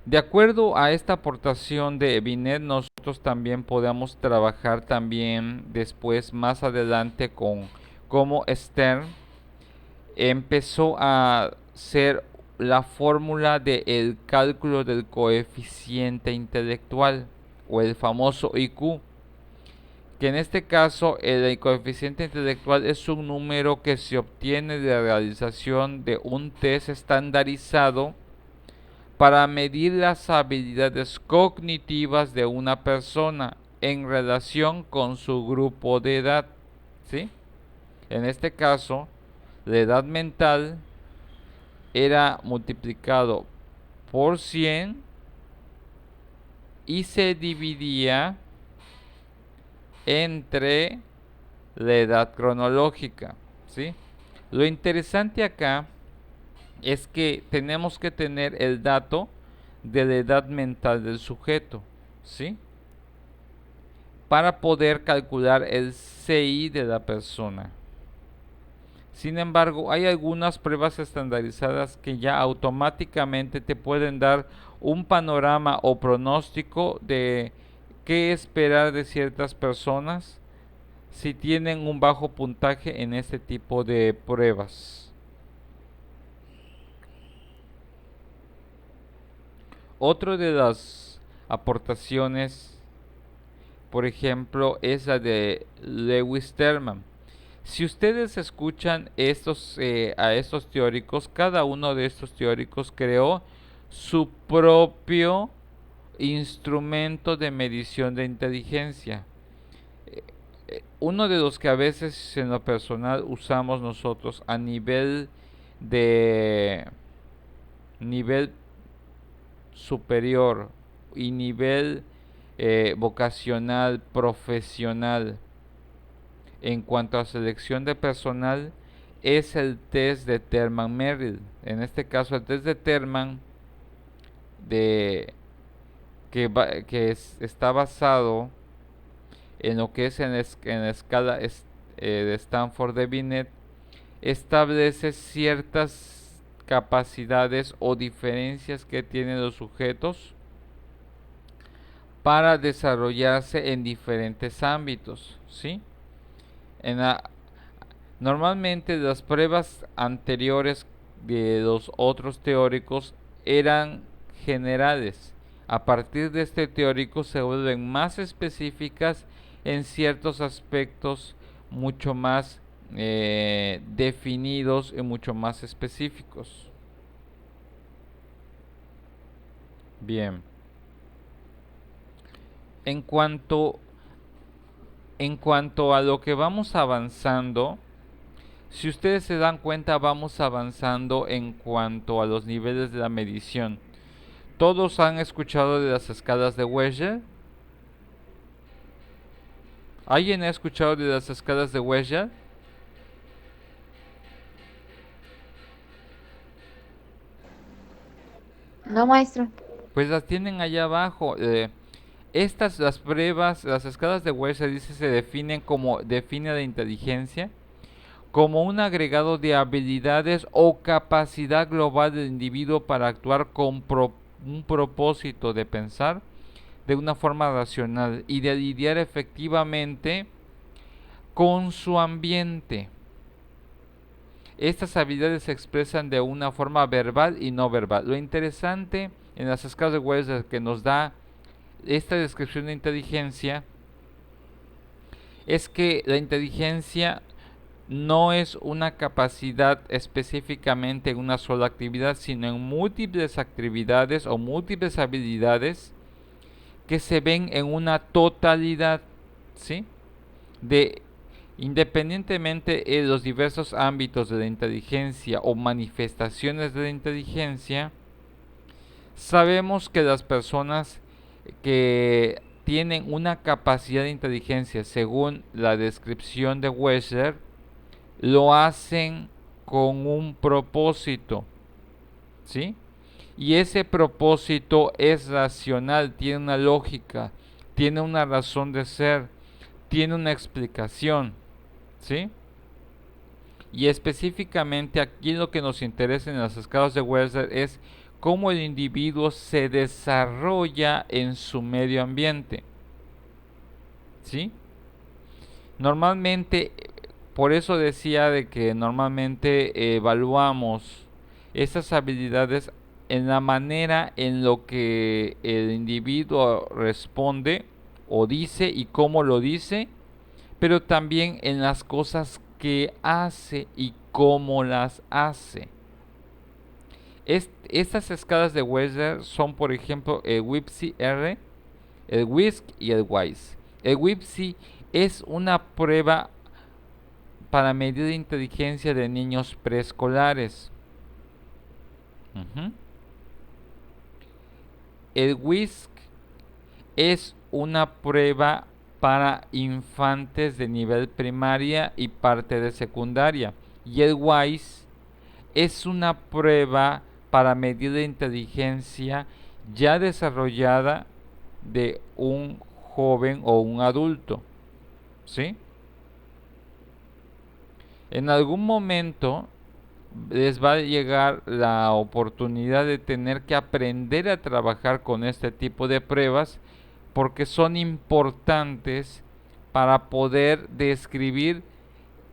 De acuerdo a esta aportación de Binet, nosotros también podemos trabajar también después, más adelante, con cómo Stern empezó a hacer la fórmula del cálculo del coeficiente intelectual o el famoso IQ, que en este caso el coeficiente intelectual es un número que se obtiene de la realización de un test estandarizado para medir las habilidades cognitivas de una persona en relación con su grupo de edad, ¿sí? En este caso, la edad mental era multiplicado por 100 y se dividía entre la edad cronológica, ¿sí? Lo interesante acá es que tenemos que tener el dato de la edad mental del sujeto, ¿sí? Para poder calcular el CI de la persona. Sin embargo, hay algunas pruebas estandarizadas que ya automáticamente te pueden dar un panorama o pronóstico de qué esperar de ciertas personas si tienen un bajo puntaje en este tipo de pruebas. Otra de las aportaciones, por ejemplo, es la de Lewis Terman. Si ustedes escuchan a estos teóricos, cada uno de estos teóricos creó su propio instrumento de medición de inteligencia. Uno de los que a veces en lo personal usamos nosotros a nivel superior y nivel vocacional, profesional. En cuanto a selección de personal, es el test de Terman-Merrill. En este caso, el test de Terman está basado en lo que es en la escala de Stanford de Binet, establece ciertas capacidades o diferencias que tienen los sujetos para desarrollarse en diferentes ámbitos, ¿sí? Normalmente las pruebas anteriores de los otros teóricos eran generales. A partir de este teórico se vuelven más específicas en ciertos aspectos mucho más definidos y mucho más específicos. Bien. En cuanto a lo que vamos avanzando, si ustedes se dan cuenta, vamos avanzando en cuanto a los niveles de la medición. ¿Todos han escuchado de las escalas de Wechsler? ¿Alguien ha escuchado de las escalas de Wechsler? No, maestro. Pues las tienen allá abajo. Las pruebas, las escalas de Wechsler, dice, define la inteligencia como un agregado de habilidades o capacidad global del individuo para actuar con un propósito de pensar de una forma racional y de lidiar efectivamente con su ambiente. Estas habilidades se expresan de una forma verbal y no verbal. Lo interesante en las escalas de Wechsler que nos da esta descripción de inteligencia es que la inteligencia no es una capacidad específicamente en una sola actividad, sino en múltiples actividades o múltiples habilidades que se ven en una totalidad, ¿sí? Independientemente de los diversos ámbitos de la inteligencia o manifestaciones de la inteligencia, sabemos que las personas que tienen una capacidad de inteligencia según la descripción de Wechsler lo hacen con un propósito, ¿sí? Y ese propósito es racional, tiene una lógica, tiene una razón de ser, tiene una explicación, ¿sí? Y específicamente aquí lo que nos interesa en las escalas de Wechsler es cómo el individuo se desarrolla en su medio ambiente, ¿sí? Normalmente, por eso decía de que normalmente evaluamos esas habilidades en la manera en lo que el individuo responde o dice y cómo lo dice, pero también en las cosas que hace y cómo las hace. Estas escalas de Wechsler son, por ejemplo, el WIPSI-R, el WISC y el WISE. El WIPSI es una prueba para medir la inteligencia de niños preescolares. El WISC es una prueba para infantes de nivel primaria y parte de secundaria. Y el WISE es una prueba para medir la inteligencia ya desarrollada de un joven o un adulto, ¿sí? En algún momento les va a llegar la oportunidad de tener que aprender a trabajar con este tipo de pruebas porque son importantes para poder describir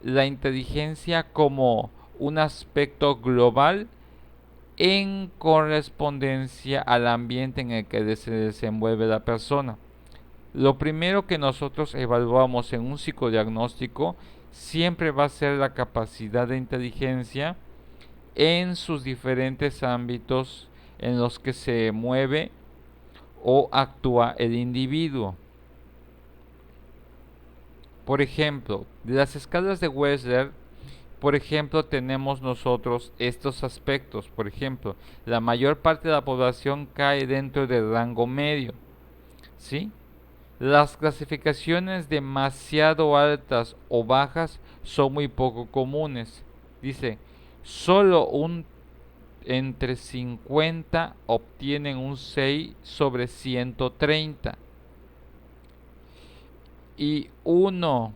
la inteligencia como un aspecto global en correspondencia al ambiente en el que se desenvuelve la persona. Lo primero que nosotros evaluamos en un psicodiagnóstico siempre va a ser la capacidad de inteligencia en sus diferentes ámbitos en los que se mueve o actúa el individuo. Por ejemplo, de las escalas de Wechsler por ejemplo, tenemos nosotros estos aspectos. Por ejemplo, la mayor parte de la población cae dentro del rango medio, ¿sí? Las clasificaciones demasiado altas o bajas son muy poco comunes. Dice, solo un entre 50 obtienen un 6 sobre 130 y uno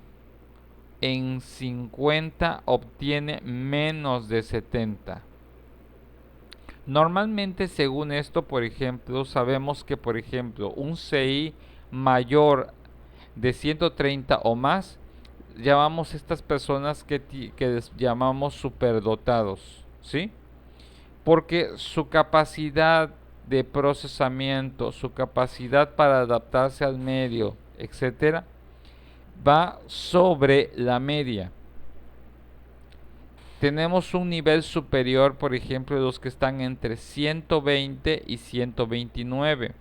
en 50 obtiene menos de 70. Normalmente, según esto, por ejemplo, sabemos que, por ejemplo, un CI mayor de 130 o más, llamamos a estas personas que les llamamos superdotados, ¿sí? Porque su capacidad de procesamiento, su capacidad para adaptarse al medio, etcétera, va sobre la media. Tenemos un nivel superior, por ejemplo, de los que están entre 120 y 129.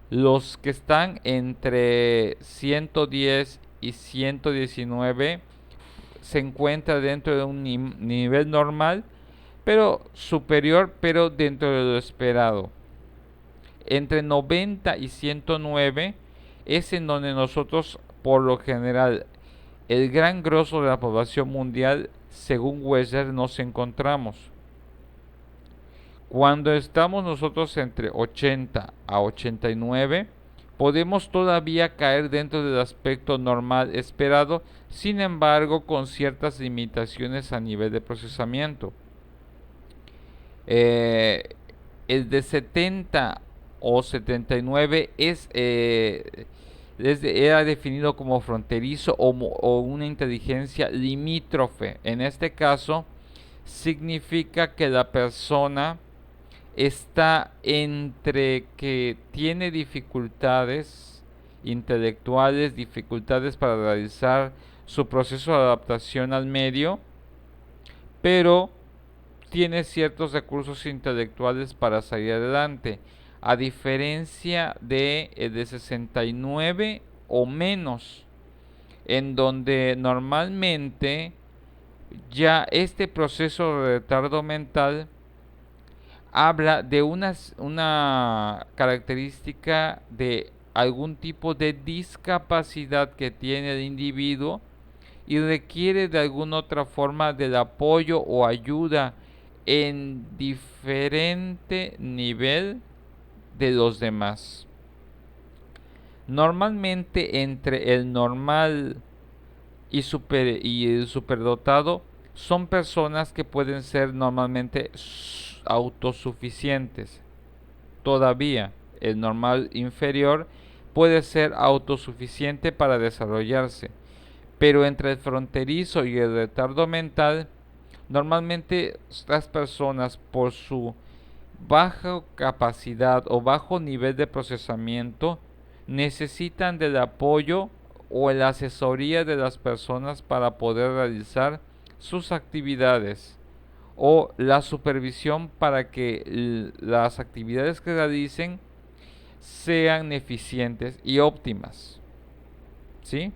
Los que están entre 110 y 119 se encuentran dentro de un nivel normal, pero superior, pero dentro de lo esperado. Entre 90 y 109 es en donde nosotros, por lo general, el gran grosso de la población mundial, según Wessler, nos encontramos. Cuando estamos nosotros entre 80 a 89, podemos todavía caer dentro del aspecto normal esperado, sin embargo, con ciertas limitaciones a nivel de procesamiento. El de 70 o 79 era definido como fronterizo o una inteligencia limítrofe. En este caso, significa que la persona está entre que tiene dificultades intelectuales, dificultades para realizar su proceso de adaptación al medio, pero tiene ciertos recursos intelectuales para salir adelante, a diferencia de 69 o menos, en donde normalmente ya este proceso de retardo mental habla de una característica de algún tipo de discapacidad que tiene el individuo y requiere de alguna otra forma del apoyo o ayuda en diferente nivel de los demás. Normalmente entre el normal y el superdotado son personas que pueden ser normalmente autosuficientes. Todavía el normal inferior puede ser autosuficiente para desarrollarse, pero entre el fronterizo y el retardo mental, normalmente las personas, por su baja capacidad o bajo nivel de procesamiento, necesitan del apoyo o la asesoría de las personas para poder realizar sus actividades o la supervisión para que las actividades que realicen sean eficientes y óptimas, ¿sí?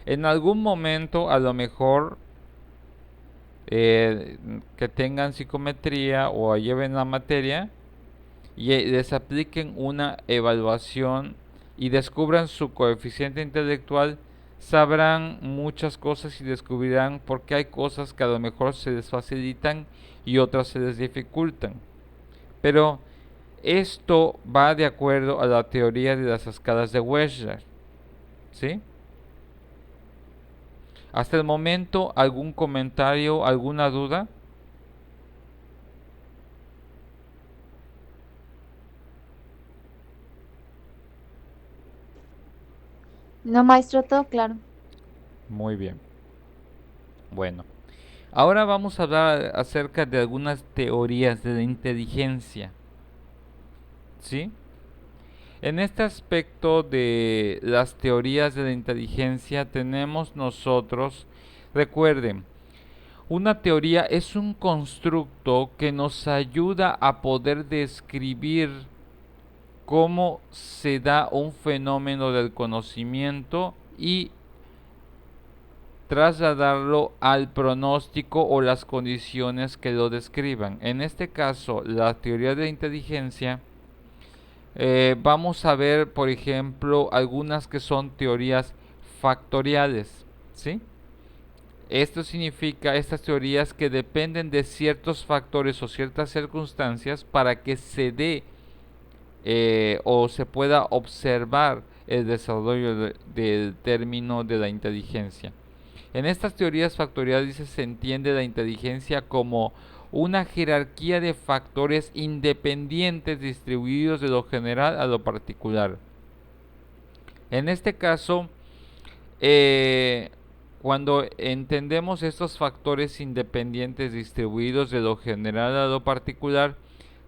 En algún momento, a lo mejor, que tengan psicometría o lleven la materia y les apliquen una evaluación y descubran su coeficiente intelectual, sabrán muchas cosas y descubrirán por qué hay cosas que a lo mejor se les facilitan y otras se les dificultan. Pero esto va de acuerdo a la teoría de las escalas de Wechsler, ¿sí? Hasta el momento, ¿algún comentario, alguna duda? No, maestro, todo claro. Muy bien. Bueno, ahora vamos a hablar acerca de algunas teorías de la inteligencia, ¿sí? En este aspecto de las teorías de la inteligencia tenemos nosotros, recuerden, una teoría es un constructo que nos ayuda a poder describir cómo se da un fenómeno del conocimiento y trasladarlo al pronóstico o las condiciones que lo describan. En este caso, la teoría de la inteligencia, vamos a ver, por ejemplo, algunas que son teorías factoriales, ¿sí? Esto significa estas teorías que dependen de ciertos factores o ciertas circunstancias para que se dé o se pueda observar el desarrollo del término de la inteligencia. En estas teorías factoriales se entiende la inteligencia como una jerarquía de factores independientes distribuidos de lo general a lo particular. En este caso, cuando entendemos estos factores independientes distribuidos de lo general a lo particular,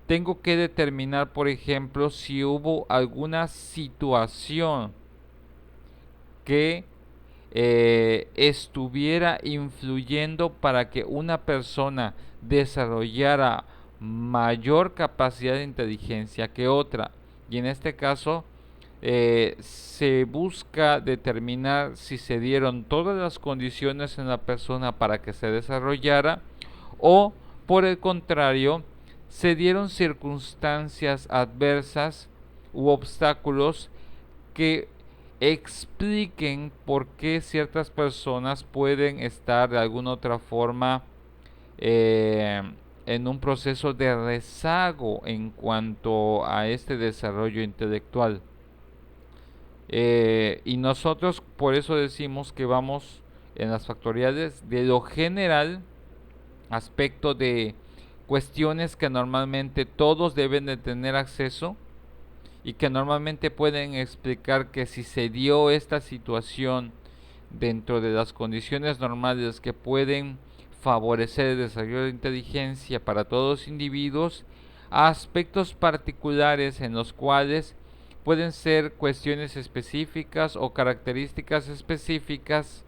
tengo que determinar, por ejemplo, si hubo alguna situación que estuviera influyendo para que una persona desarrollara mayor capacidad de inteligencia que otra. Y en este caso se busca determinar si se dieron todas las condiciones en la persona para que se desarrollara, o por el contrario, se dieron circunstancias adversas u obstáculos que expliquen por qué ciertas personas pueden estar de alguna otra forma en un proceso de rezago en cuanto a este desarrollo intelectual. Y nosotros por eso decimos que vamos en las factoriales de lo general, aspecto de cuestiones que normalmente todos deben de tener acceso y que normalmente pueden explicar que si se dio esta situación dentro de las condiciones normales que pueden favorecer el desarrollo de inteligencia para todos los individuos, a aspectos particulares en los cuales pueden ser cuestiones específicas o características específicas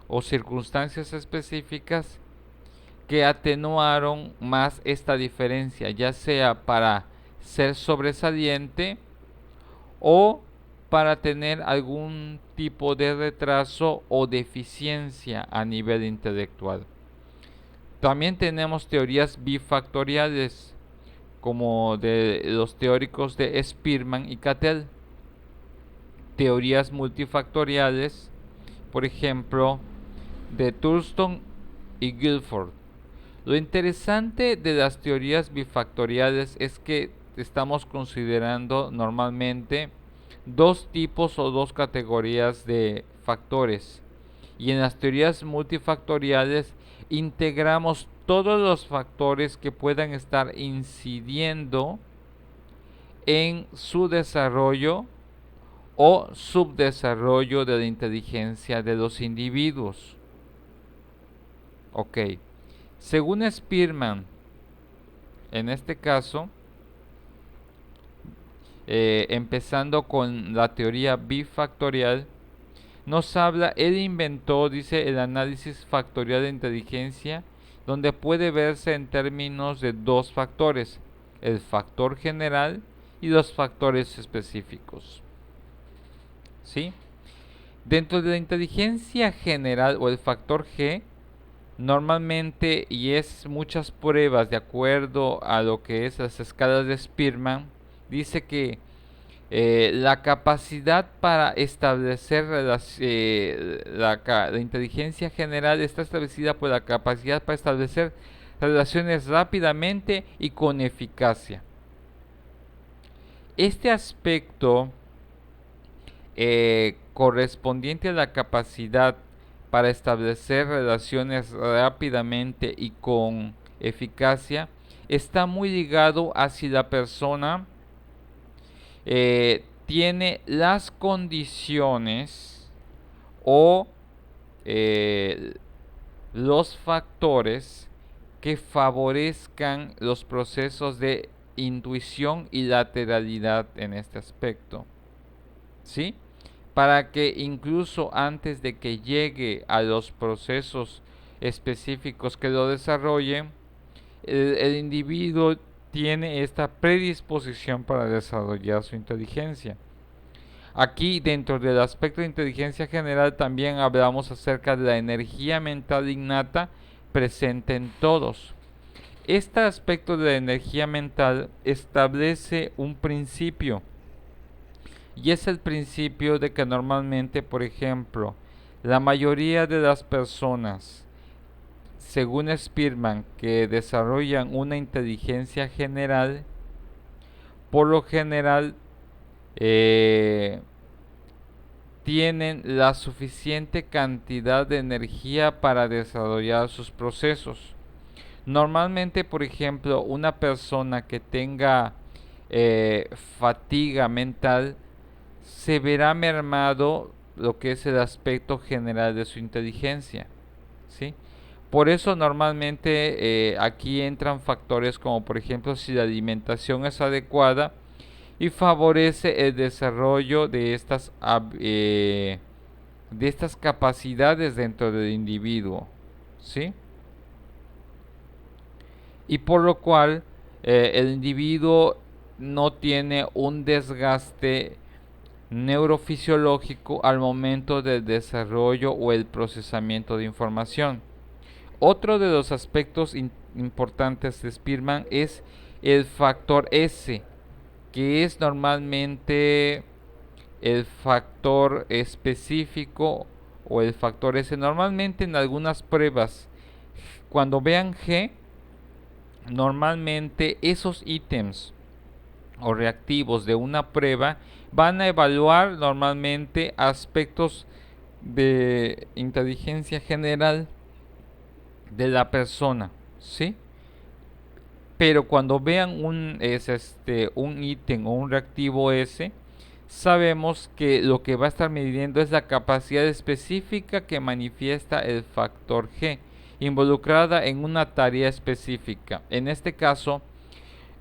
o circunstancias específicas que atenuaron más esta diferencia, ya sea para ser sobresaliente o para tener algún tipo de retraso o deficiencia a nivel intelectual. También tenemos teorías bifactoriales, como de los teóricos de Spearman y Cattell. Teorías multifactoriales, por ejemplo, de Thurston y Guilford. Lo interesante de las teorías bifactoriales es que estamos considerando normalmente dos tipos o dos categorías de factores, y en las teorías multifactoriales integramos todos los factores que puedan estar incidiendo en su desarrollo o subdesarrollo de la inteligencia de los individuos. Ok. Según Spearman, en este caso, empezando con la teoría bifactorial, nos habla, él inventó, dice, el análisis factorial de inteligencia, donde puede verse en términos de dos factores, el factor general y los factores específicos. ¿Sí? Dentro de la inteligencia general o el factor G, normalmente, y es muchas pruebas de acuerdo a lo que es las escalas de Spearman, dice que la capacidad para establecer la inteligencia general está establecida por la capacidad para establecer relaciones rápidamente y con eficacia. Este aspecto correspondiente a la capacidad para establecer relaciones rápidamente y con eficacia está muy ligado a si la persona tiene las condiciones o los factores que favorezcan los procesos de intuición y lateralidad en este aspecto, ¿sí? Para que incluso antes de que llegue a los procesos específicos que lo desarrollen, el individuo tiene esta predisposición para desarrollar su inteligencia. Aquí dentro del aspecto de inteligencia general también hablamos acerca de la energía mental innata presente en todos. Este aspecto de la energía mental establece un principio, y es el principio de que normalmente, por ejemplo, la mayoría de las personas, según Spearman, que desarrollan una inteligencia general, por lo general tienen la suficiente cantidad de energía para desarrollar sus procesos. Normalmente, por ejemplo, una persona que tenga fatiga mental se verá mermado lo que es el aspecto general de su inteligencia, ¿sí? Por eso normalmente aquí entran factores como por ejemplo si la alimentación es adecuada y favorece el desarrollo de estas capacidades dentro del individuo, ¿sí? Y por lo cual el individuo no tiene un desgaste neurofisiológico al momento del desarrollo o el procesamiento de información. Otro de los aspectos importantes de Spearman es el factor S, que es normalmente el factor específico o el factor S. Normalmente en algunas pruebas, cuando vean G, normalmente esos ítems o reactivos de una prueba van a evaluar normalmente aspectos de inteligencia general de la persona, ¿sí? Pero cuando vean un ítem o un reactivo S, sabemos que lo que va a estar midiendo es la capacidad específica que manifiesta el factor G, involucrada en una tarea específica. En este caso,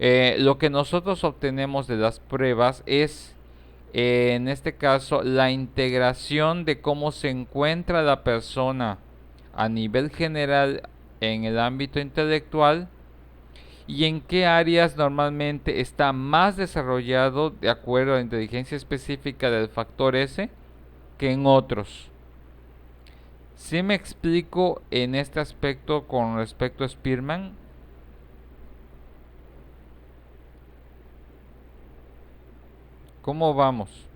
lo que nosotros obtenemos de las pruebas es, en este caso, la integración de cómo se encuentra la persona a nivel general en el ámbito intelectual y en qué áreas normalmente está más desarrollado de acuerdo a la inteligencia específica del factor S que en otros. ¿Sí me explico en este aspecto con respecto a Spearman? ¿Cómo vamos?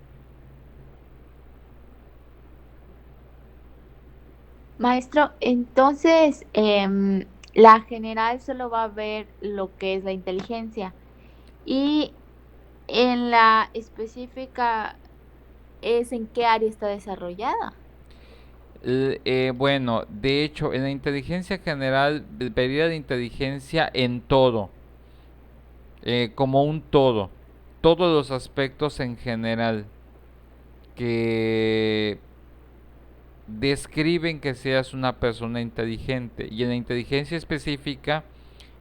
Maestro, entonces la general solo va a ver lo que es la inteligencia y en la específica es en qué área está desarrollada. Bueno, de hecho, en la inteligencia general vería la inteligencia en todo, como un todo, todos los aspectos en general que describen que seas una persona inteligente, y en la inteligencia específica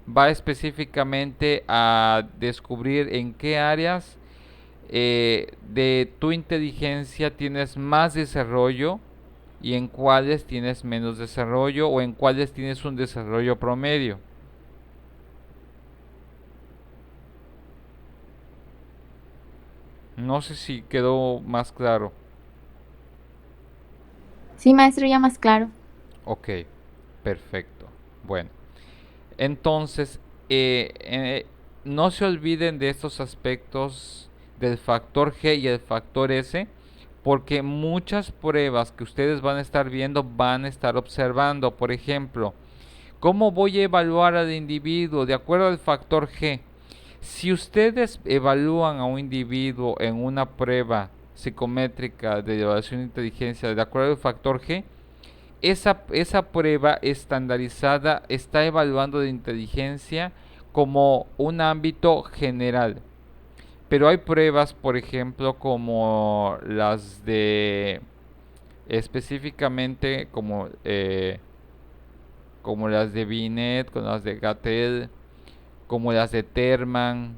va específicamente a descubrir en qué áreas de tu inteligencia tienes más desarrollo y en cuáles tienes menos desarrollo o en cuáles tienes un desarrollo promedio. No sé si quedó más claro. Sí, maestro, ya más claro. Ok, perfecto. Bueno, entonces no se olviden de estos aspectos del factor G y el factor S, porque muchas pruebas que ustedes van a estar viendo van a estar observando. Por ejemplo, ¿cómo voy a evaluar al individuo de acuerdo al factor G? Si ustedes evalúan a un individuo en una prueba psicométrica de evaluación de inteligencia de acuerdo al factor G, esa prueba estandarizada está evaluando de inteligencia como un ámbito general. Pero hay pruebas, por ejemplo, como las de específicamente como las de Binet, como las de Gattel, como las de Terman,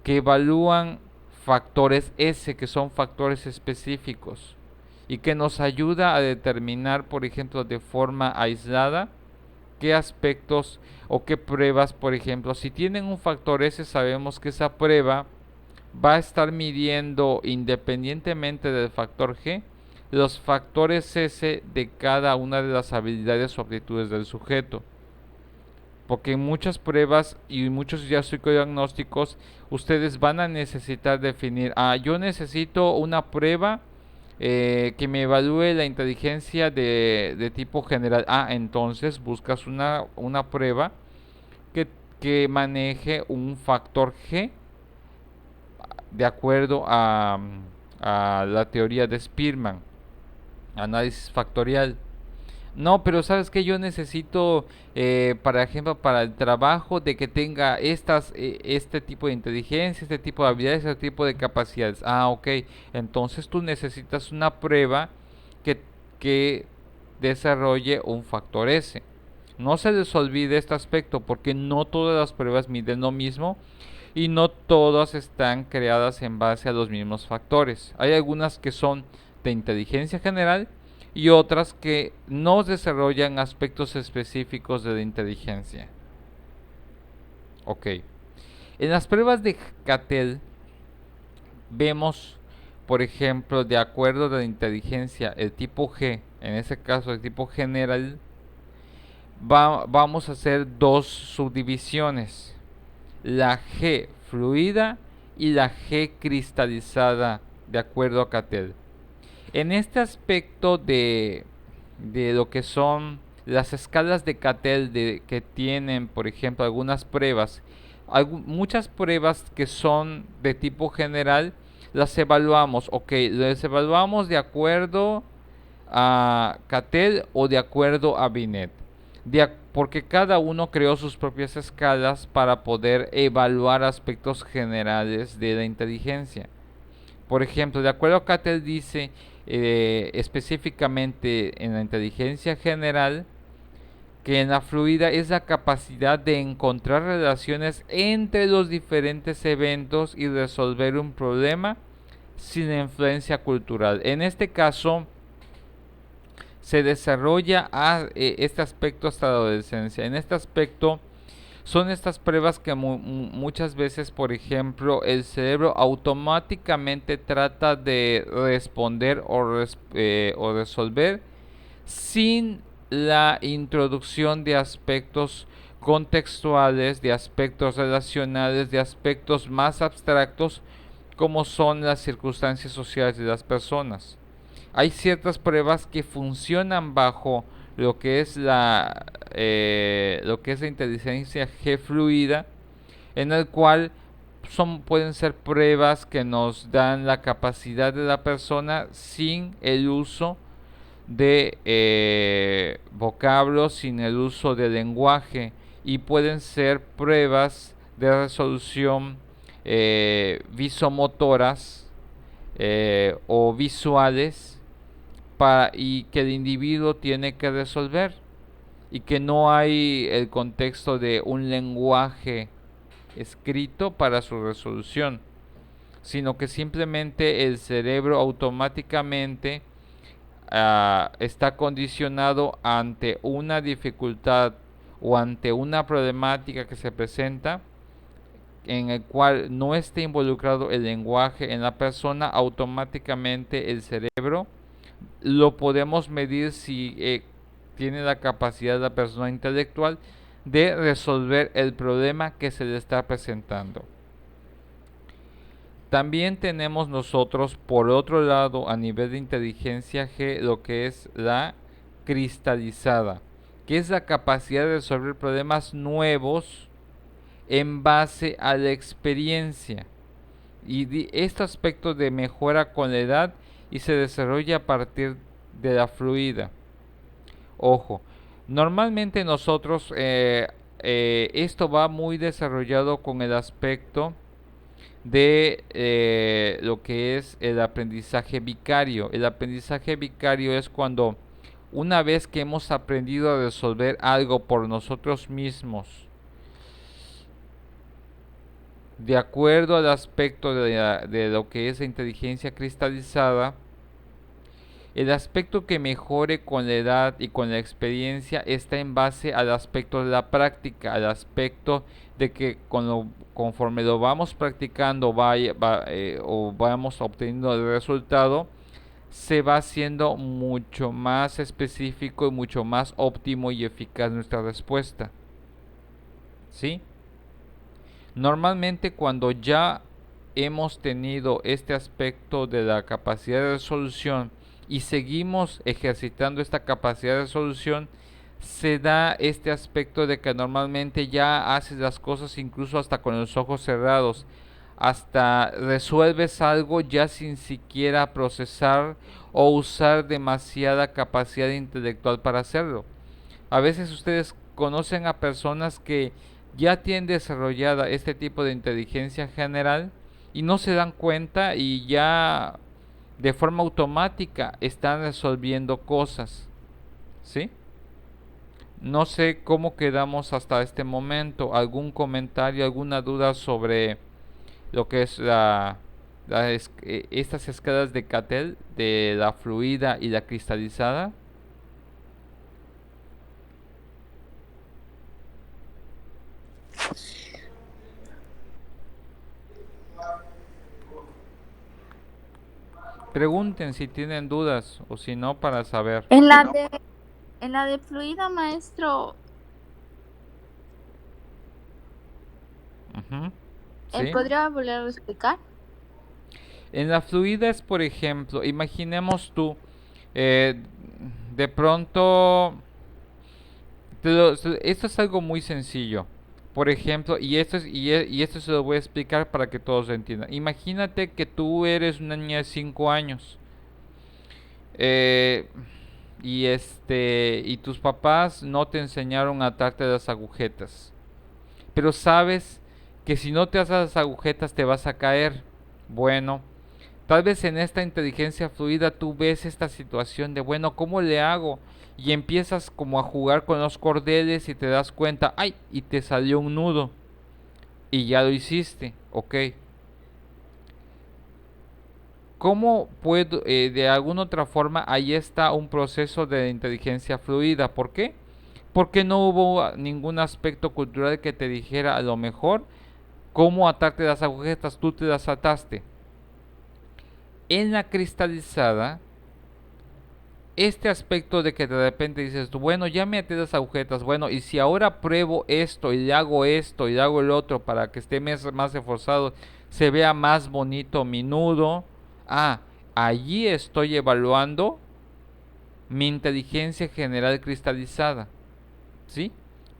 que evalúan factores S, que son factores específicos, y que nos ayuda a determinar, por ejemplo, de forma aislada, qué aspectos o qué pruebas, por ejemplo, si tienen un factor S, sabemos que esa prueba va a estar midiendo, independientemente del factor G, los factores S de cada una de las habilidades o aptitudes del sujeto. Porque en muchas pruebas y muchos ya psicodiagnósticos ustedes van a necesitar definir, yo necesito una prueba que me evalúe la inteligencia de tipo general. Entonces buscas una prueba que maneje un factor G de acuerdo a la teoría de Spearman, análisis factorial. No, pero sabes que yo necesito, por ejemplo, para el trabajo, de que tenga este tipo de inteligencia, este tipo de habilidades, este tipo de capacidades. Ok. Entonces tú necesitas una prueba que desarrolle un factor S. No se les olvide este aspecto, porque no todas las pruebas miden lo mismo y no todas están creadas en base a los mismos factores. Hay algunas que son de inteligencia general y otras que no desarrollan aspectos específicos de la inteligencia. Ok. En las pruebas de Cattell vemos, por ejemplo, de acuerdo a la inteligencia, el tipo G, en ese caso el tipo general, vamos a hacer dos subdivisiones: la G fluida y la G cristalizada, de acuerdo a Cattell. En este aspecto de lo que son las escalas de Cattell que tienen, por ejemplo, algunas pruebas, muchas pruebas que son de tipo general, las evaluamos, las evaluamos de acuerdo a Cattell o de acuerdo a Binet, porque cada uno creó sus propias escalas para poder evaluar aspectos generales de la inteligencia. Por ejemplo, de acuerdo a Cattell dice específicamente en la inteligencia general que en la fluida es la capacidad de encontrar relaciones entre los diferentes eventos y resolver un problema sin influencia cultural. En este caso se desarrolla este aspecto hasta la adolescencia. En este aspecto son estas pruebas que muchas veces, por ejemplo, el cerebro automáticamente trata de responder o resolver sin la introducción de aspectos contextuales, de aspectos relacionales, de aspectos más abstractos como son las circunstancias sociales de las personas. Hay ciertas pruebas que funcionan bajo lo que es la inteligencia G fluida, en el cual pueden ser pruebas que nos dan la capacidad de la persona sin el uso de vocablos, sin el uso de lenguaje, y pueden ser pruebas de resolución visomotoras o visuales, y que el individuo tiene que resolver, y que no hay el contexto de un lenguaje escrito para su resolución, sino que simplemente el cerebro automáticamente está condicionado ante una dificultad o ante una problemática que se presenta, en el cual no esté involucrado el lenguaje en la persona. Automáticamente el cerebro lo podemos medir si tiene la capacidad de la persona intelectual de resolver el problema que se le está presentando. También tenemos nosotros, por otro lado, a nivel de inteligencia G, lo que es la cristalizada, que es la capacidad de resolver problemas nuevos en base a la experiencia. Y este aspecto de mejora con la edad y se desarrolla a partir de la fluida. Ojo, normalmente nosotros esto va muy desarrollado con el aspecto de lo que es el aprendizaje vicario. El aprendizaje vicario es cuando, una vez que hemos aprendido a resolver algo por nosotros mismos, de acuerdo al aspecto de lo que es la inteligencia cristalizada, El aspecto que mejore con la edad y con la experiencia está en base al aspecto de la práctica, al aspecto de que conforme lo vamos practicando o vamos obteniendo el resultado, se va haciendo mucho más específico y mucho más óptimo y eficaz nuestra respuesta. ¿Sí? Normalmente cuando ya hemos tenido este aspecto de la capacidad de resolución y seguimos ejercitando esta capacidad de resolución, se da este aspecto de que normalmente ya haces las cosas incluso hasta con los ojos cerrados, hasta resuelves algo ya sin siquiera procesar o usar demasiada capacidad intelectual para hacerlo. A veces ustedes conocen a personas que ya tienen desarrollada este tipo de inteligencia general y no se dan cuenta y ya de forma automática están resolviendo cosas, ¿sí? No sé cómo quedamos hasta este momento. ¿Algún comentario, alguna duda sobre lo que es estas escalas de Cattell, de la fluida y la cristalizada? Pregunten si tienen dudas o si no para saber. En la de fluida, maestro, Ujú, ¿sí? ¿podría volver a explicar? En la fluida es, por ejemplo, imaginemos tú, eh, de pronto, esto es algo muy sencillo. Por ejemplo, y esto se lo voy a explicar para que todos lo entiendan. Imagínate que tú eres una niña de 5 años. eh, y tus papás no te enseñaron a atarte las agujetas. Pero sabes que si no te haces las agujetas te vas a caer. Bueno, tal vez en esta inteligencia fluida tú ves esta situación de, bueno, ¿cómo le hago? Y empiezas como a jugar con los cordeles y te das cuenta, ¡ay! Y te salió un nudo. Y ya lo hiciste, ok. ¿Cómo puedo, de alguna otra forma, ahí está un proceso de inteligencia fluida? ¿Por qué? Porque no hubo ningún aspecto cultural que te dijera a lo mejor cómo atarte las agujetas, tú te las ataste. En la cristalizada, este aspecto de que de repente dices tú, bueno, ya me até las agujetas, bueno, y si ahora pruebo esto y le hago esto y le hago el otro para que esté más reforzado, se vea más bonito mi nudo, allí estoy evaluando mi inteligencia general cristalizada, ¿sí?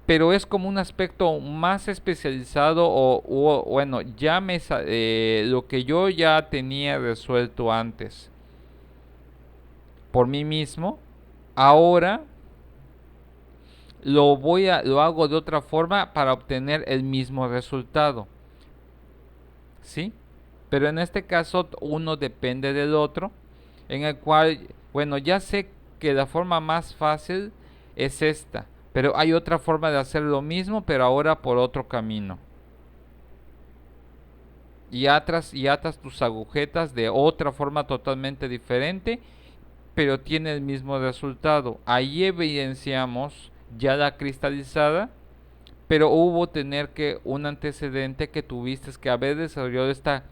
Pero es como un aspecto más especializado o bueno, lo que yo ya tenía resuelto antes por mí mismo, ahora lo hago de otra forma para obtener el mismo resultado, ¿sí? Pero en este caso uno depende del otro, en el cual, bueno, ya sé que la forma más fácil es esta, pero hay otra forma de hacer lo mismo, pero ahora por otro camino. Y atas tus agujetas de otra forma totalmente diferente, pero tiene el mismo resultado. Ahí evidenciamos ya la cristalizada, pero hubo tener que un antecedente que tuviste que haber desarrollado esta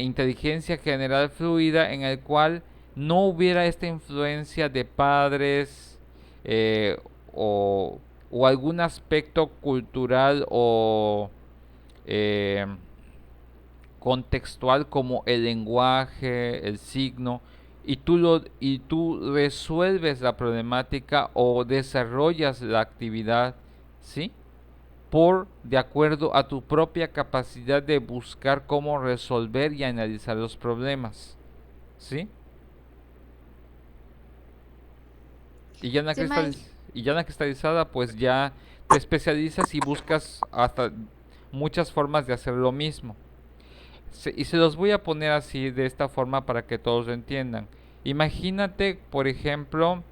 inteligencia general fluida en el cual no hubiera esta influencia de padres eh, o, o algún aspecto cultural o eh, contextual como el lenguaje, el signo, y tú resuelves la problemática o desarrollas la actividad, ¿sí? De acuerdo a tu propia capacidad de buscar cómo resolver y analizar los problemas, ¿sí? Y ya en la, Sí, maestro. y ya en la cristalizada, pues ya te especializas y buscas hasta muchas formas de hacer lo mismo. Y se los voy a poner así, de esta forma, para que todos lo entiendan. Imagínate, por ejemplo,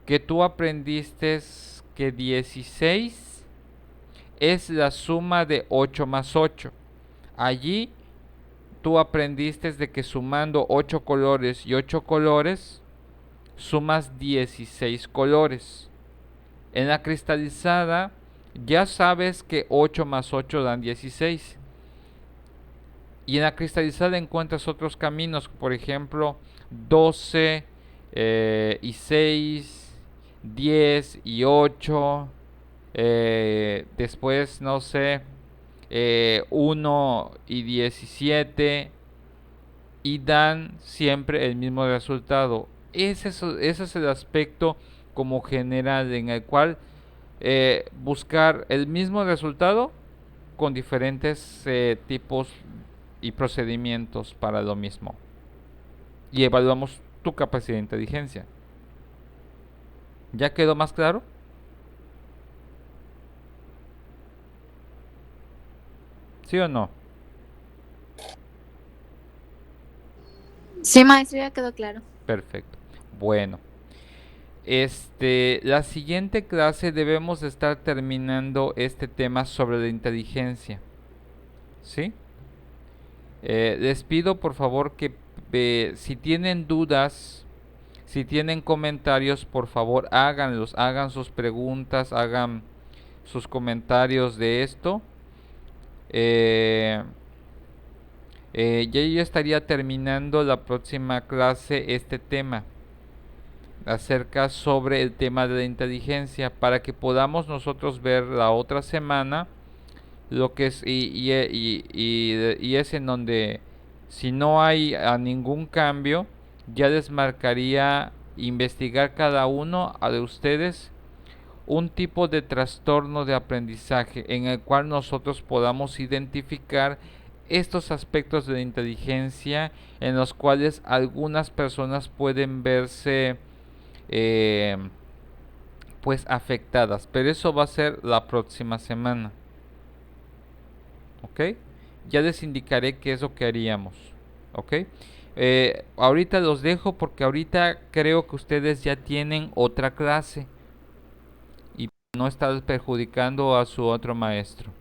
que tú aprendiste que 16 es la suma de 8 más 8. Allí tú aprendiste de que sumando 8 colores y 8 colores, sumas 16 colores. En la cristalizada, ya sabes que 8 más 8 dan 16. Y en la cristalizada encuentras otros caminos, por ejemplo, 12 y 6, 10 y 8, después, no sé, 1 y 17, y dan siempre el mismo resultado. Ese es el aspecto como general en el cual buscar el mismo resultado con diferentes tipos y procedimientos para lo mismo. Y evaluamos tu capacidad de inteligencia. ¿Ya quedó más claro? ¿Sí o no? Sí, maestro, ya quedó claro. Perfecto. Bueno, la siguiente clase debemos estar terminando este tema sobre la inteligencia. ¿Sí? Les pido por favor que si tienen dudas, si tienen comentarios, por favor háganlos, hagan sus preguntas, hagan sus comentarios de esto. Ya yo estaría terminando la próxima clase este tema acerca sobre el tema de la inteligencia, para que podamos nosotros ver la otra semana lo que es y es en donde, si no hay ningún cambio, ya les marcaría investigar cada uno de ustedes un tipo de trastorno de aprendizaje en el cual nosotros podamos identificar estos aspectos de la inteligencia en los cuales algunas personas pueden verse eh, pues afectadas, pero eso va a ser la próxima semana. ¿Ok? Ya les indicaré qué es lo que haríamos. ¿Ok? Ahorita los dejo porque ahorita creo que ustedes ya tienen otra clase y no estar perjudicando a su otro maestro.